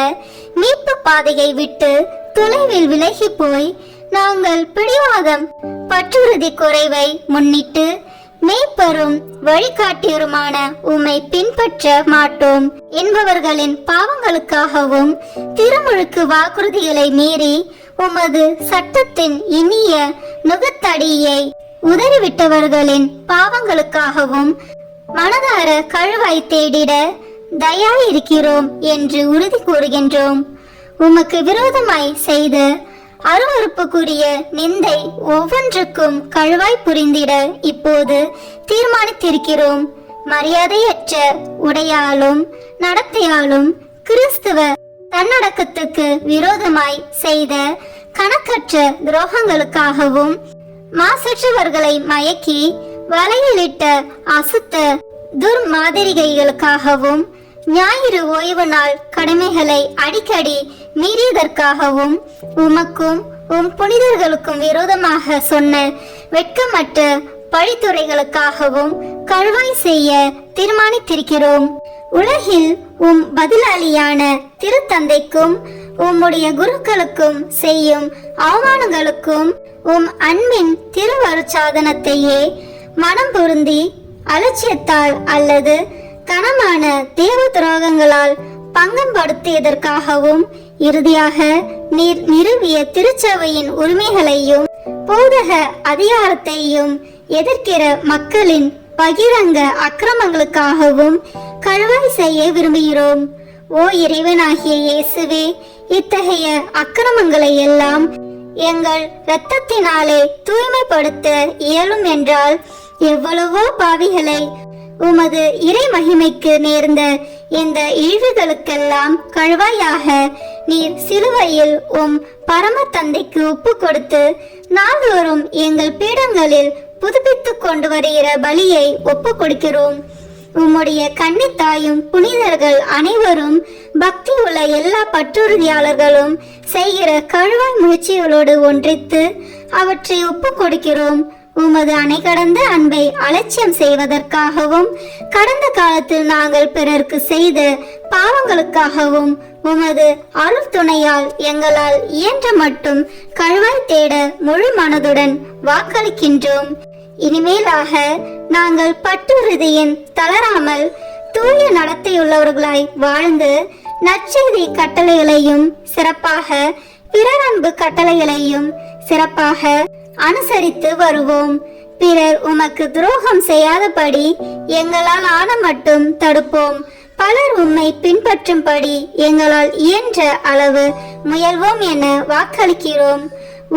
Speaker 3: மீட்பு பாதையை விட்டு தொலைவில் விலகி போய் நாங்கள் பிடிவாதம் பற்றுறுதி குறைவை முன்னிட்டு மேய்ப்பரும் வழிகாட்டியருமான உம்மை பின்பற்ற மாட்டோம் என்பவர்களின் பாவங்களுக்காகவும் திருமுழுக்கு வாக்குறுதிகளை மீறி உமது சட்டத்தின் இனிய நுகத்தடியை உதறிவிட்டவர்களின் பாவங்களுக்காகவும் மனதார கழுவாய் தேடிட தயாயிருக்கிறோம் என்று உறுதி கூறுகின்றோம். உமக்கு விரோதமாய் செய்த அருவருப்புக்குரிய நிந்தை ஒவ்வொன்றுக்கும் கழுவாய் புரிந்திட இப்போது தீர்மானித்திருக்கிறோம். மரியாதையற்ற உடையாலும் நடத்தையாலும் கிறிஸ்துவ தன்னடக்கத்துக்கு விரோதமாய் செய்த கணக்கற்ற துரோகங்களுக்காகவும் மாசற்றவர்களை மயக்கி வலையிலிட்ட அசுத்த துர்மாதிரிகைகளுக்காகவும் ஞாயிறு ஓய்வு நாள் கடமைகளை அடிக்கடி மீறியதற்காகவும் உமக்கும் உம் புனிதர்களுக்கும் விரோதமாக சொன்ன வெட்கமற்ற பழித்துறைகளுக்காகவும் கழுவாய் செய்ய தீர்மானித்திருக்கிறோம். உலகில் உம் பதிலாளியான திருத்தந்தைக்கும் உம்முடைய குருக்களுக்கும் செய்யும் அவமானங்களுக்கும் உம் அன்பின் திருவருட்சாதனத்தையே மனம் பொருந்தி அலட்சியத்தால் அல்லது கனமான தேவ துரோகங்களால் பங்கம் படுத்தியதற்காகவும் இறுதியாக நீர் நிறுவிய திருச்சபையின் உரிமைகளையும் போதக அதிகாரத்தையும் எதிர்க்கிற மக்களின் பகிரங்க அக்கிரமங்களுக்காகவும் கழுவாய் செய்ய விரும்புகிறோம். ஓ இறைவனாகிய இயேசுவே, இத்தகைய அக்கிரமங்களை எல்லாம் எங்கள் இரத்தத்தினாலே தூய்மைப்படுத்த இயலும் என்றால் எவ்வளவோ பாவிகளை உமது இறை மகிமைக்கு நேர்ந்த இந்த இழிவுகளுக்கெல்லாம் கழுவாயாக நீர் சிலுவையில் உம் பரம தந்தைக்கு ஒப்பு கொடுத்து நாள்தோறும் எங்கள் பீடங்களில் புதுப்பித்துக் கொண்டு வருகிற பலியை ஒப்பு கொடுக்கிறோம். உம்முடைய கன்னித்தாயும் புனிதர்கள் அனைவரும் பக்தி உள்ள எல்லா பற்றுறுதியாளர்களும் செய்கிற கழுவாய் முயற்சிகளோடு ஒன்றித்து அவற்றை ஒப்பு கொடுக்கிறோம். உமது அணை கடந்த அன்பை அலட்சியம் செய்வதற்காகவும் கடந்த காலத்தில் நாங்கள் பிறருக்கு செய்த பாவங்களுக்காகவும் உமது அருள் துணையால் எங்களால் இயன்ற மட்டும் கழுவாய் தேட முழு மனதுடன் வாக்களிக்கின்றோம். இனிமேலாக நாங்கள் பற்றுறுதியின் தளராமல் தூய நடத்தையுள்ளவர்களாய் வாழ்ந்து நற்செய்தி கட்டளைகளையும் சிறப்பாக பிறர் அன்பு கட்டளைகளையும் சிறப்பாக அனுசரித்து வருவோம். பிறர் உமக்கு துரோகம் செய்யாதபடி எங்களால் ஆன மட்டும் தடுப்போம். பலர் உம்மை பின்பற்றும்படி எங்களால் இயன்ற அளவு முயல்வோம் என வாக்களிக்கிறோம்.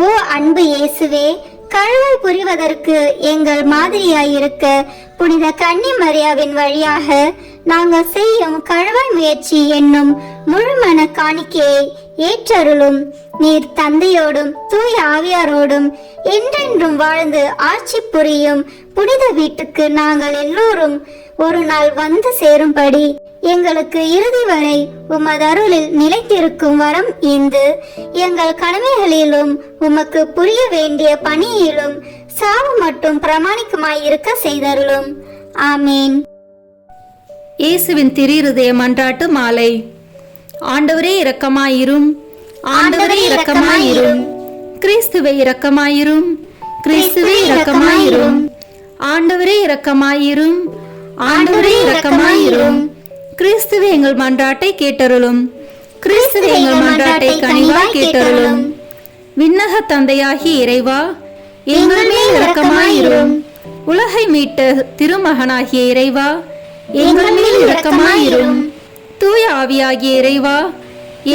Speaker 3: ஓ அன்பு இயேசுவே, கழுவாய் புரிவதற்கு எங்கள் மாதிரியாயிருக்க புனித கன்னி மரியாவின் வழியாக நாங்கள் செய்யும் கழுவாய் முயற்சி என்னும் முழுமன காணிக்கையை ஏற்றருளும். நீர் தந்தையோடும் தூய ஆவியாரோடும் என்றென்றும் வாழ்ந்து ஆட்சி புரியும் புனித வீட்டுக்கு நாங்கள் எல்லோரும் ஒரு நாள் வந்து சேரும்படி எங்களுக்கு இறுதி வரை உமது அருளில் நிலைத்திருக்கும் வரம் ஈந்து எங்கள் கடமைகளிலும் உமக்கு புரிய வேண்டிய பணியிலும் சாவு மட்டும் பிரமாணிக்கமாயிருக்க செய்தருளும். ஆமேன்.
Speaker 2: இயேசுவின் திரு மன்றாட்டு மாலை. ஆண்டவரே இரக்கமாயிரும், ஆண்டவரே இரக்கமாயிரும், கிறிஸ்துவே இரக்கமாயிரும், கிறிஸ்துவே இரக்கமாயிரும், ஆண்டவரே இரக்கமாயிரும், ஆண்டவரே இரக்கமாயிரும், கிறிஸ்துவே எங்கள் மன்றாட்டை கேட்டருளும், கிறிஸ்துவே எங்கள் மன்றாட்டை கனிவாய் கேட்டருளும். விண்ணக தந்தையாகிய இறைவா, எங்கள் மேல் இரக்கமாயிரும். உலகை மீட்ட திருமகனாகிய இறைவா, எங்கள் மேல் இரக்கமாயிரும். தூய ஆவியாகிய இறைவா,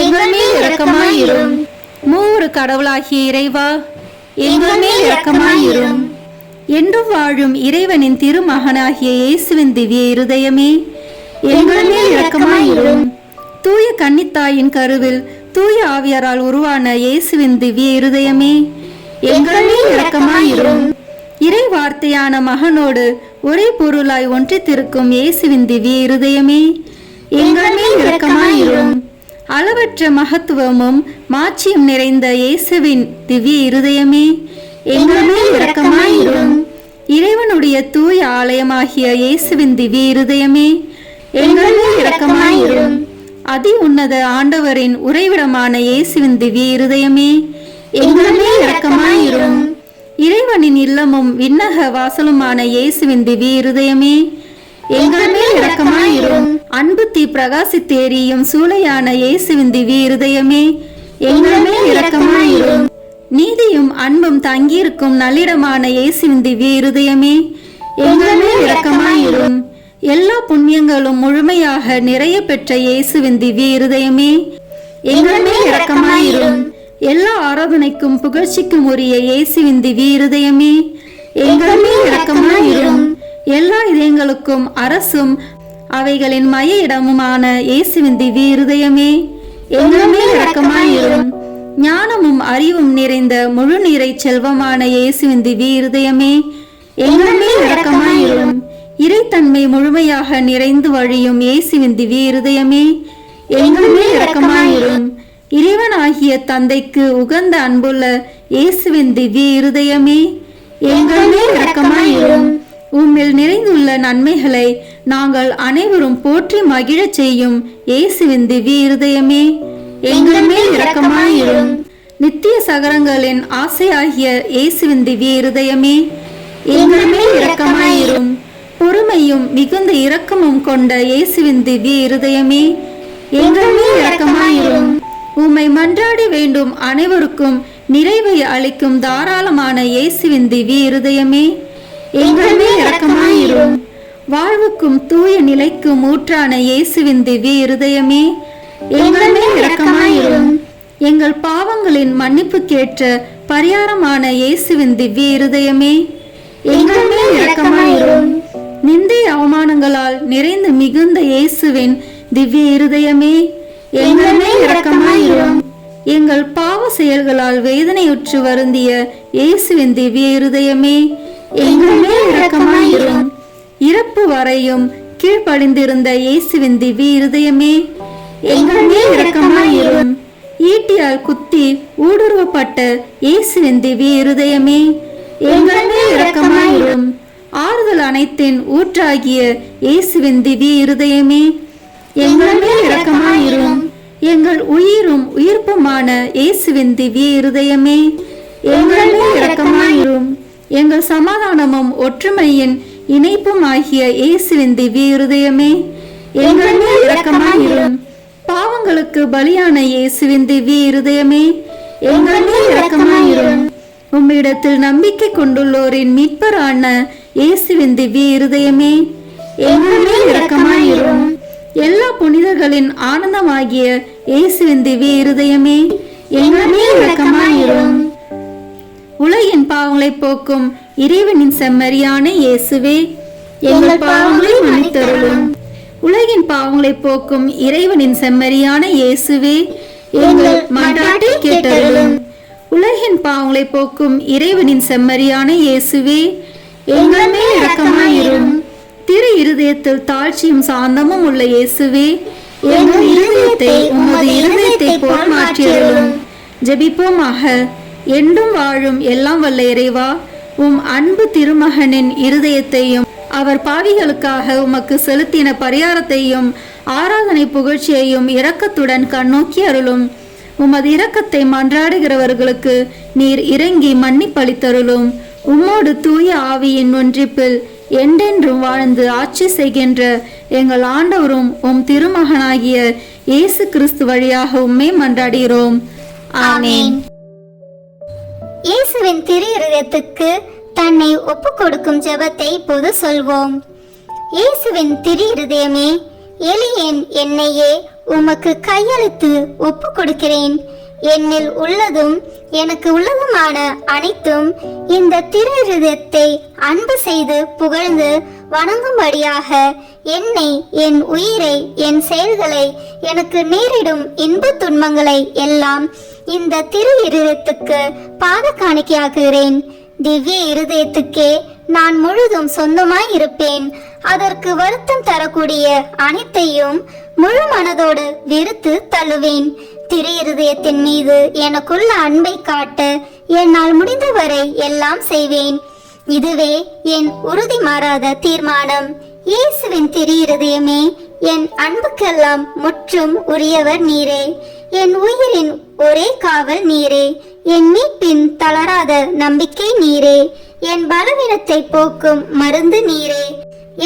Speaker 2: எங்கள் மேல் இரக்கமாயிரும். மூவரு கடவுளாகிய இறைவா, எங்கள் மேல் இரக்கமாயிரும். என்று வாழும் இறைவனின் திருமகனாகிய இயேசுவின் திவ்ய இருதயமே, எங்கள் மேல் இரக்கமாயிரும். தூய கன்னித்தாயின் கருவில் தூய ஆவியாரால் உருவான இயேசுவின் திவ்ய இருதயமே, எங்கள் மேல் இரக்கமாயிரும். இறை வார்த்தையான மகனோடு ஒரே பொருளாய் ஒன்றித்திருக்கும் இயேசுவின் திவ்ய இருதயமே, எங்கள் மேல் இரக்கமாயிரும். அளவற்ற மகத்துவமும் மாட்சியும் நிறைந்த இயேசுவின் திவ்ய இருதயமே, எங்கள் மேல் இரக்கமாயிரும். இறைவனுடைய தூய ஆலயமாகிய இயேசுவின் திவ்ய இருதயமே, எங்கள் மேல் இரக்கமாயிரும். அதி உன்னத ஆண்டவரின் உறைவிடமான இயேசுவின் திவ்ய இருதயமே, எங்கள் மேல் இரக்கமாயிரும். இறைவனின் இல்லமும் விண்ணக வாசலுமான இயேசுவின் திவ்ய இருதயமே, எங்கள் மேல் இரக்கமாயிரும். அன்பு தீ பிரகாசித்தேரியும் சூளையான இயேசுவின் திவ்ய இருதயமே, எங்கள் மேல் இரக்கமாயிரும். நீதியும் அன்பும் தங்கியிருக்கும் நல்லிடமான இயேசுவின் திவ்ய இருதயமே, எங்கள் மேல் இரக்கமாயிரும். எல்லா புண்ணியங்களும் முழுமையாக நிறைய பெற்ற இயேசுவின் திவ்ய இருதயமே, எங்கள் மேல் இரக்கமாயிரும். எல்லா ஆராதனைக்கும் புகழ்ச்சிக்கும் உரிய இயேசுவின் திவ்ய இருதயமே, எங்கள் மேல் இரக்கமாயிரும். எல்லா இதயங்களுக்கும் அரசும் அவைகளின் மைய இடமுமான இயேசுவின் திவ்ய இருதயமே, எங்கள் மேல் இரக்கமாயிரும். ஞானமும் அறிவும் நிறைந்த முழு நீரை செல்வமான இயேசுவின் திவ்ய இருதயமே, எங்கள் மேல் இரக்கமாயிரும். இறைத்தன்மை முழுமையாக நிறைந்து வழியும் இயேசுவின் திவ்ய இருதயமே, எங்கள் மேல் இரக்கமாயிரும். இறைவனாகிய தந்தைக்கு உகந்த அன்புள்ள இயேசுவின் திவ்ய இருதயமே, எங்கள் மேல் இரக்கமாயிரும். உம்மில் நிறைந்துள்ள நன்மைகளை நாங்கள் அனைவரும் போற்றி மகிழச் செய்யும் இயேசுவின் திவ்ய இருதயமே, எங்கள் மேல் இரக்கமாயிரும். நித்திய சகரங்களின் ஆசையாகிய இயேசுவின் திவ்ய இருதயமே, எங்கள் மேல் இரக்கமாயிரும். பொறுமையும் மிகுந்த இரக்கமும் கொண்ட இயேசுவின் திவ்ய இருதயமே, எங்கள் மேல் இரக்கமாயிரும். உம்மை மன்றாடி வேண்டும் அனைவருக்கும் நிறைவை அளிக்கும் தாராளமான இயேசுவின் திவ்ய இருதயமே, எங்கள் மேல் இரக்கமாயிரும். வாழ்வுக்கும் தூய நிலைக்கும் ஊற்றான இயேசுவின் திவ்ய இருதயமே, எங்கள் மேல் இரக்கமாயிரும். எங்கள் பாவங்களின் மன்னிப்புக்கேற்ற பரிகாரமான இயேசுவின் திவ்ய இருதயமே, எங்கள் மேல் இரக்கமாயிரும். நிந்தை அவமானங்களால் நிறைந்து மிகுந்த இயேசுவின் திவ்ய இருதயமே, எங்கள் மேல் இரக்கமாயிரும். எங்கள் பாவ செயல்களால் வேதனையுற்று வருந்திய இயேசுவின் திவ்ய இருதயமே, எங்கள் மேல் இரக்கமாயிரும். இறப்பு வரையும் கீழ்ப்படிந்திருந்த இயேசுவின் திவ்ய இருதயமே, எங்கள் மேல் இரக்கமாயிரும். ஈட்டியால் குத்தி ஊடுருவப்பட்ட இயேசுவின் திவ்ய இருதயமே, எங்கள் மேல் இரக்கமாயிரும். ஆறுதல் அனைத்தின் ஊற்றாகிய இயேசுவின் திவ்ய இருதயமே, எங்கள் மேல் இரக்கமாயிரும். எங்கள் உயிரும் உயிர்ப்புமான இயேசுவின் திவ்ய இருதயமே, எங்கள் மேல் இரக்கமாயிரும். எங்கள் சமாதானமும் ஒற்றுமையின் இணைப்பும் ஆகிய இயேசுவின் திவ்ய இருதயமே, எங்கள் மேல் இரக்கமாயிரும். பாவங்களுக்கு பலியான இயேசுவின் திவ்ய இருதயமே, எங்கள் மேல் இரக்கமாயிரும். உம்மிடத்தில் நம்பிக்கை கொண்டுள்ளோரின் மீட்பரான இயேசுவின் திவ்ய இருதயமே, எங்கள் மேல் இரக்கமாயிரும். எல்லா புனிதர்களின் ஆனந்தமாகிய இயேசுவின் திவ்ய இருதயமே, எங்கள் மேல் இரக்கமாயிரும். உலகின் பாவங்களை போக்கும் இறைவனின் செம்மறியான இயேசுவே, எங்கள் பாவங்களை மன்னித்தருளும். உலகின் பாவங்களை போக்கும் இறைவனின் செம்மறியான இயேசுவே, எங்கள் மன்றாட்டை கேட்டருளும். உலகின் பாவங்களை போக்கும் இறைவனின் செம்மறியான இயேசுவே, எங்கள் மேல் இரக்கமாயிரும். திரு இருதயத்தில் தாழ்ச்சியும் சாந்தமும் உள்ள இயேசுவே, எங்கள் இருதயத்தை உமது இருதயத்தை போல் மாற்றியருளும். ஜெபிப்போமாக. என்றும் வாழும் எல்லாம் வல்ல இறைவா, உம் அன்பு திருமகனின் இருதயத்தையும் அவர் பாவிகளுக்காக உமக்கு செலுத்தின பரிகாரத்தையும் ஆராதனை புகழ்ச்சியையும் இரக்கத்துடன் கண்ணோக்கி அருளும். உமது இரக்கத்தை மன்றாடுகிறவர்களுக்கு நீர் இறங்கி மன்னிப்பளித்தருளும். உம்மோடு தூய ஆவியின் ஒன்றிப்பில் என்றென்றும் வாழ்ந்து ஆட்சி செய்கின்ற எங்கள் ஆண்டவரும் உம் திருமகனாகிய இயேசு கிறிஸ்து வழியாக உம்மை மன்றாடுகிறோம். ஆமென்.
Speaker 3: இயேசுவின் திரு இருதயத்துக்கு தன்னை ஒப்பு கொடுக்கும் ஜெபத்தை இப்போது சொல்வோம். இயேசுவின் திரு இருதயமே, எளியேன் என்னையே உமக்கு கையளித்து ஒப்பு கொடுக்கிறேன். என்னில் உள்ளதும் எனக்கு உள்ளதுமான அனைத்தும் இந்த திரு இருதயத்தை அன்பு செய்து புகழ்ந்து வணங்கும்படியாக என்னை, என் உயிரை, என் செயல்களை, எனக்கு நேரிடும் இன்ப துன்பங்களை எல்லாம் இந்த திரு இருதயத்துக்கு பாத காணிக்கையாக்குகிறேன். திவ்ய இருதயத்துக்கே நான் முழுதும் சொந்தமாய் இருப்பேன். அதற்கு வருத்தம் தரக்கூடிய அனைத்தையும் முழு மனதோடு வெறுத்து தள்ளுவேன். திரு இருதயத்தின் மீது எனக்குள்ள அன்பை காட்ட என்னால் முடிந்தவரை எல்லாம் செய்வேன். இதுவே என் உறுதி மாறாத தீர்மானம். இயேசுவின் திரு இருதயமே, என் அன்புக்கெல்லாம் முற்றும் உரியவர் நீரே. என் உயிரின் ஒரே காவல் நீரே. என் மீட்பின் தளராத நம்பிக்கை நீரே. என் பலவீனத்தை போக்கும் மருந்து நீரே.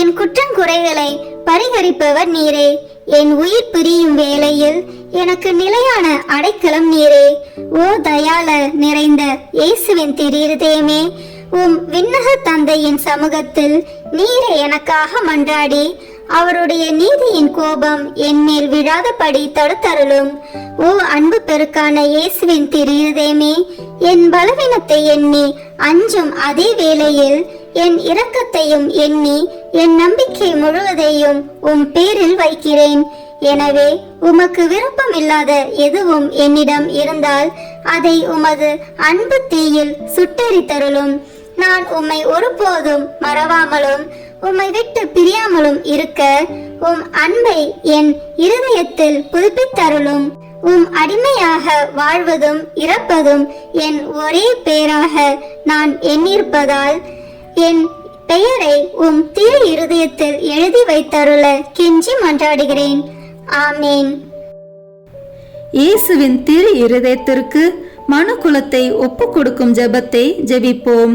Speaker 3: என் குற்றங்குறைகளை பரிகரிப்பவர் நீரே. என் உயிர் பிரியும் வேளையில் எனக்கு நிலையான அடைக்கலம் நீரே. ஓ தயால நிறைந்த இயேசுவின் திரு இருதயமே, உம் விண்ணக தந்தையின் சமூகத்தில் நீரே எனக்காக மன்றாடி அவருடைய நீதியின் கோபம் என் மேல் விழாதபடி தடுத்தருளும். ஓ அன்பு பெருக்கான இயேசுவின் திரு இருதயமே, என் பலவீனத்தை எண்ணி அஞ்சும் அதே வேளையில் என் இரக்கத்தையும் எண்ணி என் நம்பிக்கை முழுவதையும் உம் பேரில் வைக்கிறேன். எனவே உமக்கு விருப்பம் இல்லாத எதுவும் என்னிடம் இருந்தால் அதை உமது அன்பு தீயில் சுட்டெரித்தருளும். நான் உம்மை ஒருபோதும் மறவாமலும் உம்மை விட்டு பிரியாமலும் இருக்க உம் அன்பை என் இருதயத்தில் புதுப்பித்தருளும். உம் அடிமையாக வாழ்வதும் இறப்பதும் என் ஒரே பேராக நான் எண்ணிருப்பதால் என் பெயரை உம் திரு இருதயத்தில் எழுதி வைத்தருள கெஞ்சி மன்றாடுகிறேன். ஆமேன்.
Speaker 2: இயேசுவின் திரு இருதயத்திற்கு மனுக்குலத்தை ஒப்பு கொடுக்கும் ஜெபத்தை ஜெபிப்போம்.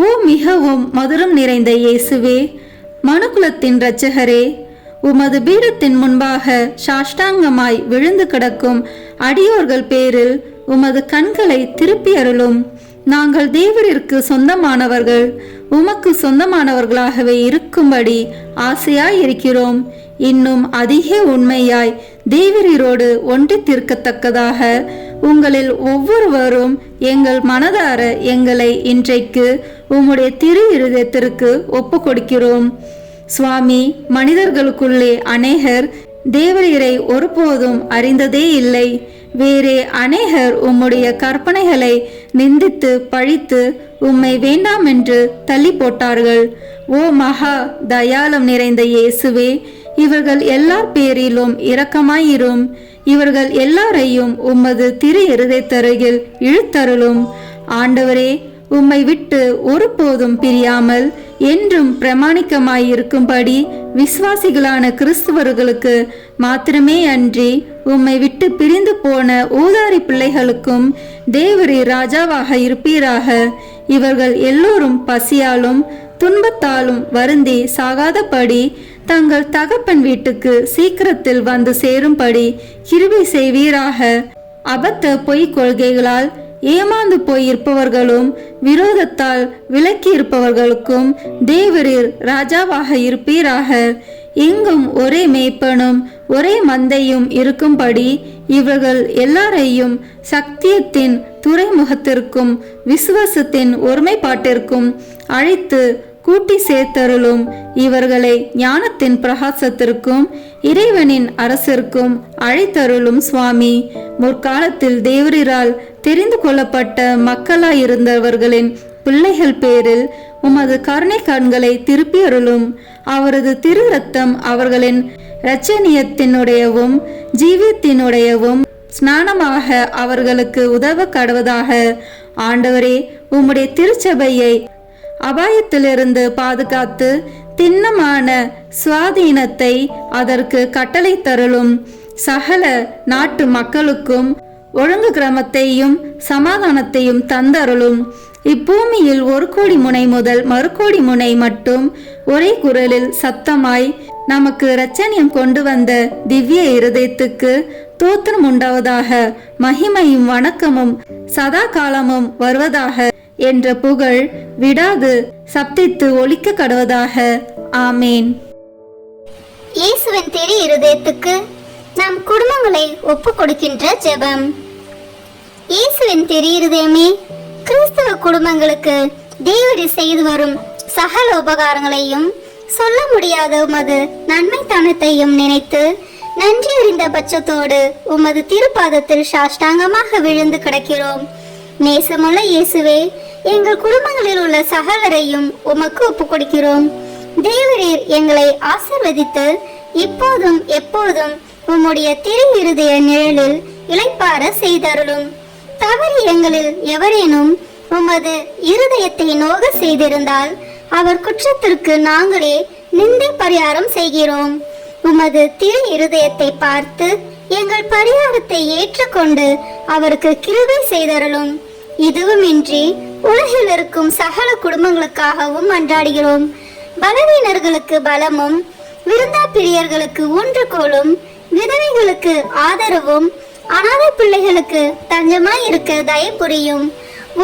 Speaker 2: ஓ மிகவும் மதுரம் நிறைந்த இயேசுவே, மனுக்குலத்தின் இரட்சகரே, உமது பீடத்தின் முன்பாக சாஷ்டாங்கமாய் விழுந்து கிடக்கும் அடியோர்கள் பேரில் உமது கண்களை திருப்பி அருளும். நாங்கள் தேவரிற்கு சொந்தமானவர்கள், உமக்கு சொந்தமானவர்களாகவே இருக்கும்படி ஆசையாய் இருக்கிறோம். இன்னும் அதிக உண்மையாய் தேவரீரோடு ஒன்றித்திருக்கத்தக்கதாக உங்களில் ஒவ்வொருவரும் எங்கள் மனதார எங்களை இன்றைக்கு உம்முடைய திரு இருதயத்திற்கு ஒப்பு கொடுக்கிறோம். சுவாமி, மனிதர்களுக்குள்ளே அநேகர் தேவரீரை ஒருபோதும் அறிந்ததே இல்லை. வேறே அநேகர் உம்முடைய கற்பனைகளை நிந்தித்து பழித்து உம்மை வேண்டாம் என்று தள்ளி போட்டார்கள். ஓ மகா தயாளம் நிறைந்த இயேசுவே, இவர்கள் எல்லார் பேரிலும் இரக்கமாயிரும். இவர்கள் எல்லாரையும் உமது திரு இருதயத்தருகில் இழுத்தருளும். ஆண்டவரே, உம்மை விட்டு ஒருபோதும் பிரியாமல் என்றும் பிரமாணிக்கமாயிருக்கும்படி விசுவாசிகளான கிறிஸ்துவர்களுக்கு மாத்திரமே அன்றி உம்மை விட்டு பிரிந்து போன ஊதாரி பிள்ளைகளுக்கும் தேவரீ ராஜாவாக இருப்பீராக. இவர்கள் எல்லோரும் பசியாலும் துன்பத்தாலும் வருந்தி சாகாதபடி தங்கள் தகப்பன் வீட்டுக்கு சீக்கிரத்தில் வந்து சேரும்படி கிருபை செய்வீராக. அபத்த பொய் கொள்கைகளால் ஏமாந்து போயிருப்பவர்களும் விரோதத்தால் விலக்கி இருப்பவர்களுக்கும் தேவரீர் ராஜாவாக இருப்பீராக. எங்கும் ஒரே மேய்ப்பனும் ஒரே மந்தையும் இருக்கும்படி இவர்கள் எல்லாரையும் சத்தியத்தின் துறைமுகத்திற்கும் விசுவாசத்தின் ஒருமைப்பாட்டிற்கும் அழைத்து கூட்டி சேர்த்தருளும். இவர்களை ஞானத்தின் பிரகாசத்திற்கும் இறைவனின் அரசிற்கும் அழைத்தருளும். சுவாமி, முற்காலத்தில் தேவரீரால் தெரிந்து கொள்ளப்பட்ட மக்களாயிருந்தவர்களின் பிள்ளைகள் பேரில் உமது கருணை கண்களை திருப்பி அருளும். அவரது திரு ரத்தம் அவர்களின் இரட்சணியத்தினுடையவும் ஜீவியத்தினுடையவும் ஸ்நானமாக அவர்களுக்கு உதவ கடவதாக. ஆண்டவரே, உம்முடைய திருச்சபையை அபாயத்திலிருந்து பாதுகாத்து திண்ணமான சுவாதீனத்தை அதற்கு கட்டளை தருளும். சகல நாட்டு மக்களுக்கும் ஒழுங்கு கிரமத்தையும் சமாதானத்தையும் தந்தருளும். இப்பூமியில் 1 கோடி முனை முதல் 1 கோடி முனை மட்டும் ஒரே குரலில் சத்தமாய் நமக்கு இரட்சணியம் கொண்டு வந்த திவ்ய இருதயத்துக்கு தோத்திரம் உண்டாவதாக. மகிமையும் வணக்கமும் சதா காலமும் வருவதாக என்ற புகழ் விடாது சப்தித்து ஒலிக்க கடவதாக. ஆமேன்.
Speaker 3: இயேசுவின் திரு இருதயத்துக்கு நம் குடும்பங்களை ஒப்பு கொடுக்கின்ற ஜெபம். இயேசுவின் திரு இருதயமே, கிறிஸ்தவ குடும்பங்களுக்கு தேவரீர் செய்து வரும் சகல உபகாரங்களையும் சொல்ல முடியாத உமது நன்மைத்தனத்தையும் நினைத்து நன்றி அறிந்த பட்சத்தோடு உமது திருப்பாதத்தில் சாஷ்டாங்கமாக விழுந்து கிடக்கிறோம். நேசமுள்ள இயேசுவே, எங்கள் குடும்பங்களில் உள்ள சகலரையும் உமக்கு ஒப்பு கொடுக்கிறோம். தேவரீர் எங்களை ஆசீர்வதித்து இப்போதும் எப்போதும் உம்முடைய திரு இருதய நிழலில் இளைப்பார செய்தருளும். தவறு எங்களில் எவரேனும் உமது இருதயத்தை நோக செய்திருந்தால் அவர் குற்றத்திற்கு நாங்களே நிந்தை பரிகாரம் செய்கிறோம். உமது திரு இருதயத்தை பார்த்து எங்கள் பரிகாரத்தை ஏற்றுக்கொண்டு அவருக்கு கிருபை செய்தருளும். இதுவுமின்றி உலகில் இருக்கும் சகல குடும்பங்களுக்காகவும் மன்றாடுகிறோம். பலவீனர்களுக்கு பலமும், விருந்தா பிரியர்களுக்கு ஊன்றுகோலும், விதவைகளுக்கு ஆதரவும், அனாதை பிள்ளைகளுக்கு தஞ்சமாய் இருக்க தயவு புரியும்.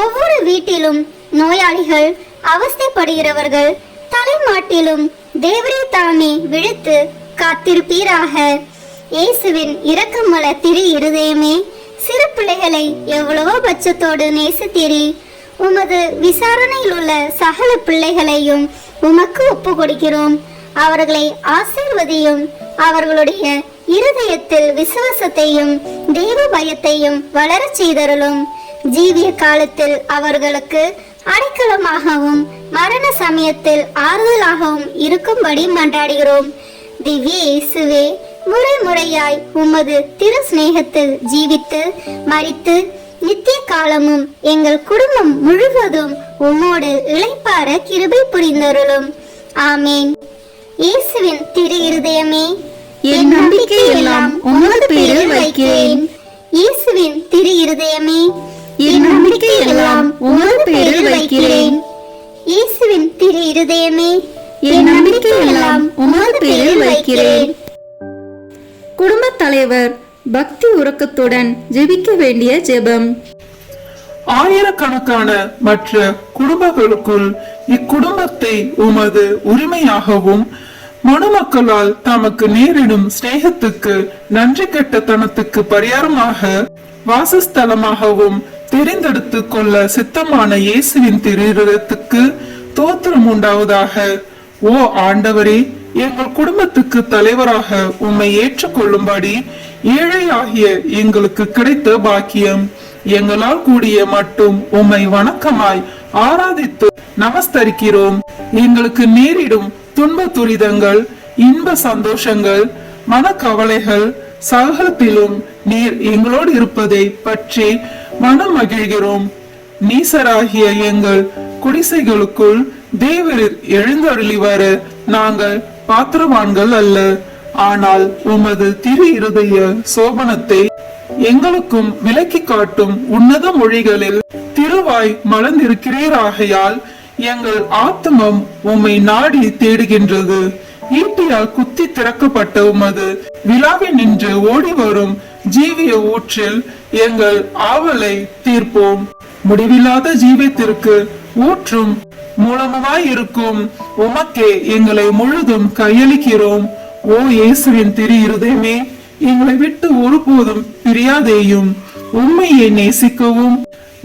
Speaker 3: ஒவ்வொரு வீட்டிலும் நோயாளிகள், அவஸ்தைப்படுகிறவர்கள் தலைமாட்டிலும் தேவரே தாமே விழித்து காத்திருப்பீராக. இயேசுவின் இரக்கமுள்ள திரு இருதயமே, சிறு பிள்ளைகளை எவ்வளவோ பட்சத்தோடு நேசித்தீரே. உமது விசாரணையில் உள்ள சகல பிள்ளைகளையும் உமக்கு ஒப்பு கொடுக்கிறோம். அவர்களை ஆசீர்வதியும். அவர்களுடைய இருதயத்தில் விசுவாசத்தையும் தெய்வ பயத்தையும் வளரச் செய்தருளும். ஜீவிய காலத்தில் அவர்களுக்கு அடைக்கலமாகவும் மரண சமயத்தில் ஆறுதலாகவும் இருக்கும்படி மன்றாடுகிறோம். திவ்ய இயேசுவே, முறை முறையாய் உமது திரு சிநேகத்தில் ஜீவித்து மரித்து நித்திய காலமும் எங்கள் குடும்பம் முழுவதும் உம்மோடு இளைப்பார கிருபை புரிந்தருளும். ஆமேன். இயேசுவின் திரு இருதயமே,
Speaker 2: என் நம்பிக்கை எல்லாம் உமது பேரில் வைக்கிறேன்.
Speaker 3: இயேசுவின் திரு இருதயமே,
Speaker 2: என் நம்பிக்கை எல்லாம் உமது பேரில் வைக்கிறேன்.
Speaker 3: இயேசுவின் திரு இருதயமே,
Speaker 2: என் நம்பிக்கை எல்லாம் உமது பேரில் வைக்கிறேன். குடும்பத் தலைவர் பக்தி உறக்கத்துடன் ஜெபிக்க வேண்டிய ஜெபம்.
Speaker 4: ஆயிரக்கணக்கான மற்ற குடும்பங்களுக்குள் இக்குடும்பத்தை உமது உரிமையாகவும் மனுமக்களால் தமக்கு நேரிடும் சிநேகத்துக்கு நன்றி கெட்டத்தனத்துக்கு பரிகாரமாக வாசஸ்தலமாகவும் தெரிந்தெடுத்து கொள்ள சித்தமான இயேசுவின் திருத்துக்கு தோத்திரம் உண்டாவதாக. ஓ ஆண்டவரே, எங்கள் குடும்பத்துக்கு தலைவராக உம்மை ஏற்றுக்கொள்ளும்படி ஏழை ஆகிய எங்களுக்கு கிடைத்த பாக்கியம். எங்களால் கூடிய மட்டும் உம்மை வணக்கமாய் ஆராதித்து நமஸ்தரிக்கிறோம். எங்களுக்கு நேரிடும் துன்ப துரிதங்கள், இன்ப சந்தோஷங்கள், மனக்கவலைகள் சகலத்திலும் நீர் எங்களோடு இருப்பதை பற்றி மனம் மகிழ்கிறோம். நீசராகிய எங்கள் குடிசைகளுக்குள் தேவரீர் எழுந்தருளி வர நாங்கள் பாத்திரவான்கள் அல்ல. ஆனால் உமது திரு இருதய சோபனத்தை எங்களுக்கும் விலக்கி காட்டும் உன்னத மொழிகளில் திருவாய் மலர்ந்திருக்கிறீராகையால் எங்கள் ஆத்மம் உம்மை நாடி தேடுகின்றது. ஈட்டியால் குத்தி திறக்கப்பட்ட உமது விழாவில் நின்று ஓடி வரும் ஜீவிய ஊற்றில் எங்கள் ஆவலை தீர்ப்போம். முடிவில்லாத ஜீவத்திற்கு ஊற்றும் மூலமாய் இருக்கும் உமக்கே எங்களை முழுதும் கையளிக்கிறோம். ஓ இயேசுவின் திரு இருதயமே, எங்களை விட்டு ஒருபோதும் பிரியாதேயும். உம்மையை நேசிக்கவும்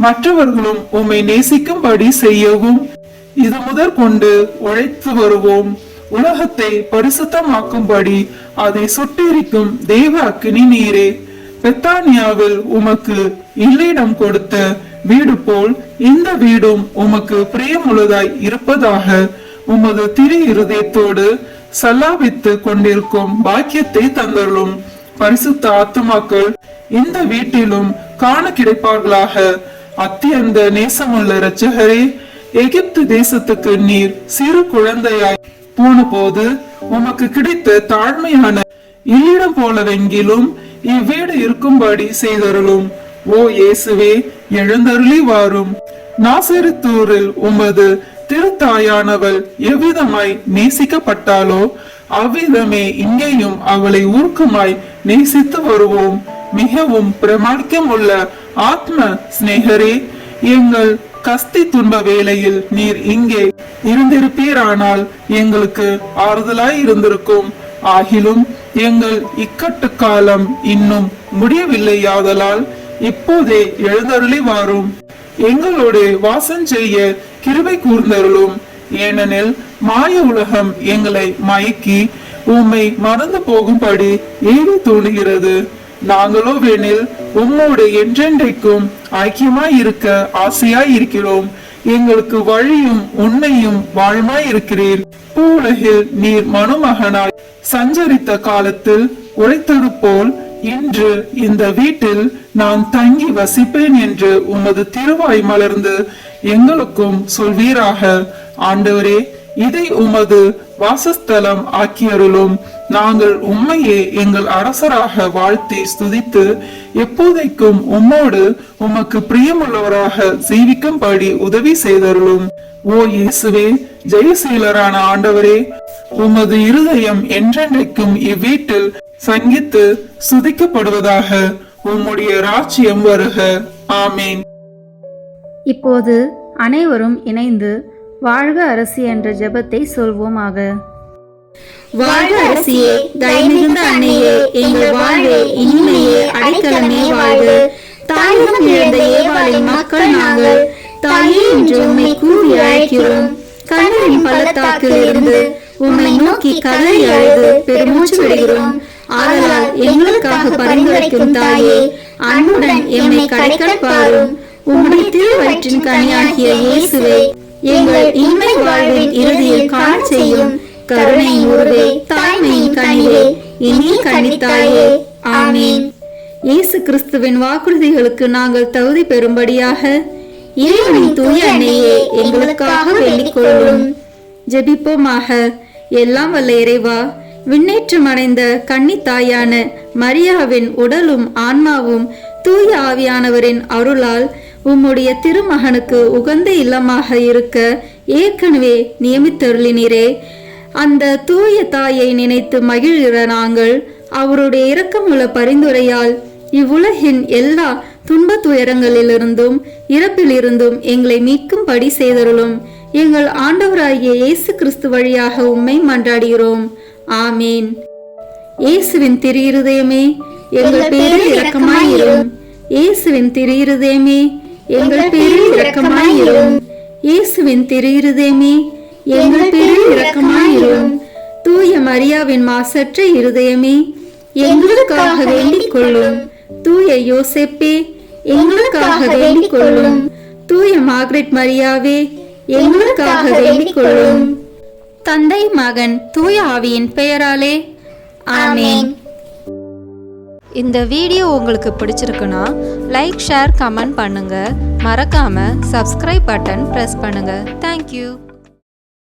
Speaker 4: மற்றவர்களும் உம்மை நேசிக்கும்படி செய்யவும் இது முதற் கொண்டு உழைத்து வருவோம். உலகத்தை பரிசுத்தமாக்கும்படி அதை சுட்டெரிக்கும் தேவ அக்கினி நீரே, பெத்தானியாவில் உமக்கு இல்லிடம் கொடுத்த வீடு போல் இந்த வீடும் உமக்கு பிரியமுள்ளதாய் இருப்பதாக. உமது திரு இருதயத்தோடு சல்லாபித்து கொண்டிருக்கும் பாக்கியத்தை தந்தருளும். பரிசுத்த ஆத்துமாக்கள் இந்த வீட்டிலும் காண கிடைப்பார்களாக. அத்தியந்த நேசமுள்ள இரட்சகரே, எகிப்து தேசத்துக்கு நீர் சிறு குழந்தையாய் போன போது உமக்கு கிடைத்த தாழ்மையான இல்லிடம் போலவெங்கிலும் இவ்வீடு இருக்கும்படி செய்தருளும். ஓ இயேசுவே, எழுந்தருளி வாரும். நாசரித்தூரில் உமது திருத்தாயானவள் எவ்விதமாய் நேசிக்கப்பட்டாலோ அவ்விதமே இங்கேயும் அவளை ஊர்க்கமாய் நேசித்து வருவோம். மிகவும் பிரமாணிக்கம் உள்ள ஆத்ம சிநேகரே, எங்கள் கஸ்தி துன்ப வேளையில் நீர் இங்கே இருந்திருப்பீரானால் எங்களுக்கு ஆறுதலாய் இருந்திருக்கும். ஆகிலும் எங்கள் இக்கட்டு காலம் இன்னும் முடியவில்லையாதலால் இப்போதே எழுந்தருளி வாரும். எங்களோடு வாசம் செய்ய கிருபை கூர்ந்தருளும். ஏனெனில் மாய உலகம் எங்களை மயக்கி உம்மை மறந்து போகும்படி ஏவி தோணுகிறது. நாங்களோ வேணில் உம்மோடு என்றென்றைக்கும் ஐக்கியமாய் இருக்க ஆசையாய் இருக்கிறோம். எங்களுக்கு வழியும் உண்மையும் வாழ்மாய் இருக்கிறீர். பூவுலகில் நீர் மனுமகனாய் சஞ்சரித்த காலத்தில் உரைத்தது போல் இன்று இந்த வீட்டில் நான் தங்கி வசிப்பேன் என்று உமது திருவாய் மலர்ந்து எங்களுக்கும் சொல்வீராக. ஆண்டவரே, இதை உமது வாசஸ்தலம் ஆக்கியருளும். நாங்கள் உம்மையே எங்கள் அரசராக வாழ்த்தி ஸ்துதித்து எப்போதைக்கும் உம்மோடு உமக்கு பிரியமுள்ளவராக ஜீவிக்கும்படி உதவி செய்தருளும். ஓ இயேசுவே, ஜெயசீலரான ஆண்டவரே, உமது இருதயம் என்றென்றைக்கும் இவ்வீட்டில் சங்கித்து சுதிக்கப்படுவதாக. உம்முடைய ராஜ்யம் வருக. ஆமேன்.
Speaker 2: இப்போது அனைவரும் இணைந்து வாழ்க அரசி என்ற ஜெபத்தை சொல்வோமாக. வாழ்க அரசியே, தயமிகுந்த அன்னையே, எங்கள் வாழ்வே, இனிமையே, அடைக்கலமே வாழ்க. தாயகம் இழந்த ஏவாளின் மக்கள் நாங்கள், தாயே என்று உம்மை கூவி அழைக்கிறோம். கண்ணரின் பள்ளத்தாக்கில் இருந்து உம்மை நோக்கி கதறி அழுது பெருமூச்சு விடுகிறோம். ஆதலால் எங்களுக்காக பரிந்துரைக்கும் தாயே, அன்புடன் எம்மை கடைக்கண் பாரும். உம்முடைய திருவயிற்றின் கனியாகிய இயேசுவை எங்கள் இன்மை வாழ்வின் இறுதியில் காண செய்யும். கருணையின் உருவே, தாய்மையின் கனிவே, இனிய கன்னித்தாயே. ஆமீன். இயேசு கிறிஸ்துவின் வாக்குறுதிகளுக்கு நாங்கள் தகுதி பெறும்படியாக இறைவனின் தூய அன்னையே எங்களுக்காக வேண்டிக் கொள்ளும். ஜெபிப்போமாக. எல்லாம் வல்ல இறைவா, விண்ணேற்றம் அடைந்த கன்னித்தாயான மரியாவின் உடலும் ஆன்மாவும் தூய ஆவியானவரின் அருளால் உம்முடைய திருமகனுக்கு உகந்த இல்லமாக இருக்க ஏற்கனவே நியமித்தருளினரே. அந்த தூய தாயை நினைத்து மகிழ்கிற நாங்கள் அவருடைய இரக்கமுள்ள பரிந்துரையால் இவ்வுலகின் எல்லா துன்ப துயரங்களிலிருந்தும் இறப்பிலிருந்தும் எங்களை மீட்கும்படி செய்தருளும். எங்கள் ஆண்டவராகிய இயேசு கிறிஸ்து வழியாக உம்மை மன்றாடுகிறோம். ஆமீன். இயேசுவின் திரு இருதயமே, எங்கள் பேரில் இரக்கமாயிரும். இயேசுவின் திரு இருதயமே, எங்கள் பேரில் இரக்கமாயிரும். இயேசுவின் திரு இருதயமே, எங்கள் பேரில் இரக்கமாயிரும். தூய மரியாவின் மாசற்ற இருதயமே, எங்களுக்காக வேண்டிக் கொள்ளும். தூய யோசேப்பே, எங்களுக்காக வேண்டிக் கொள்ளும். தூய மார்கரெட் மரியாவே, எங்களுக்காக வேண்டிக் கொள்ளும். தந்தை, மகன், தூய ஆவியின் பெயராலே ஆமேன்.
Speaker 5: இந்த வீடியோ உங்களுக்கு பிடிச்சிருக்குன்னா லைக், ஷேர், கமெண்ட் பண்ணுங்க. மறக்காம சப்ஸ்கிரைப் பட்டன் பிரஸ் பண்ணுங்க. தேங்க்யூ.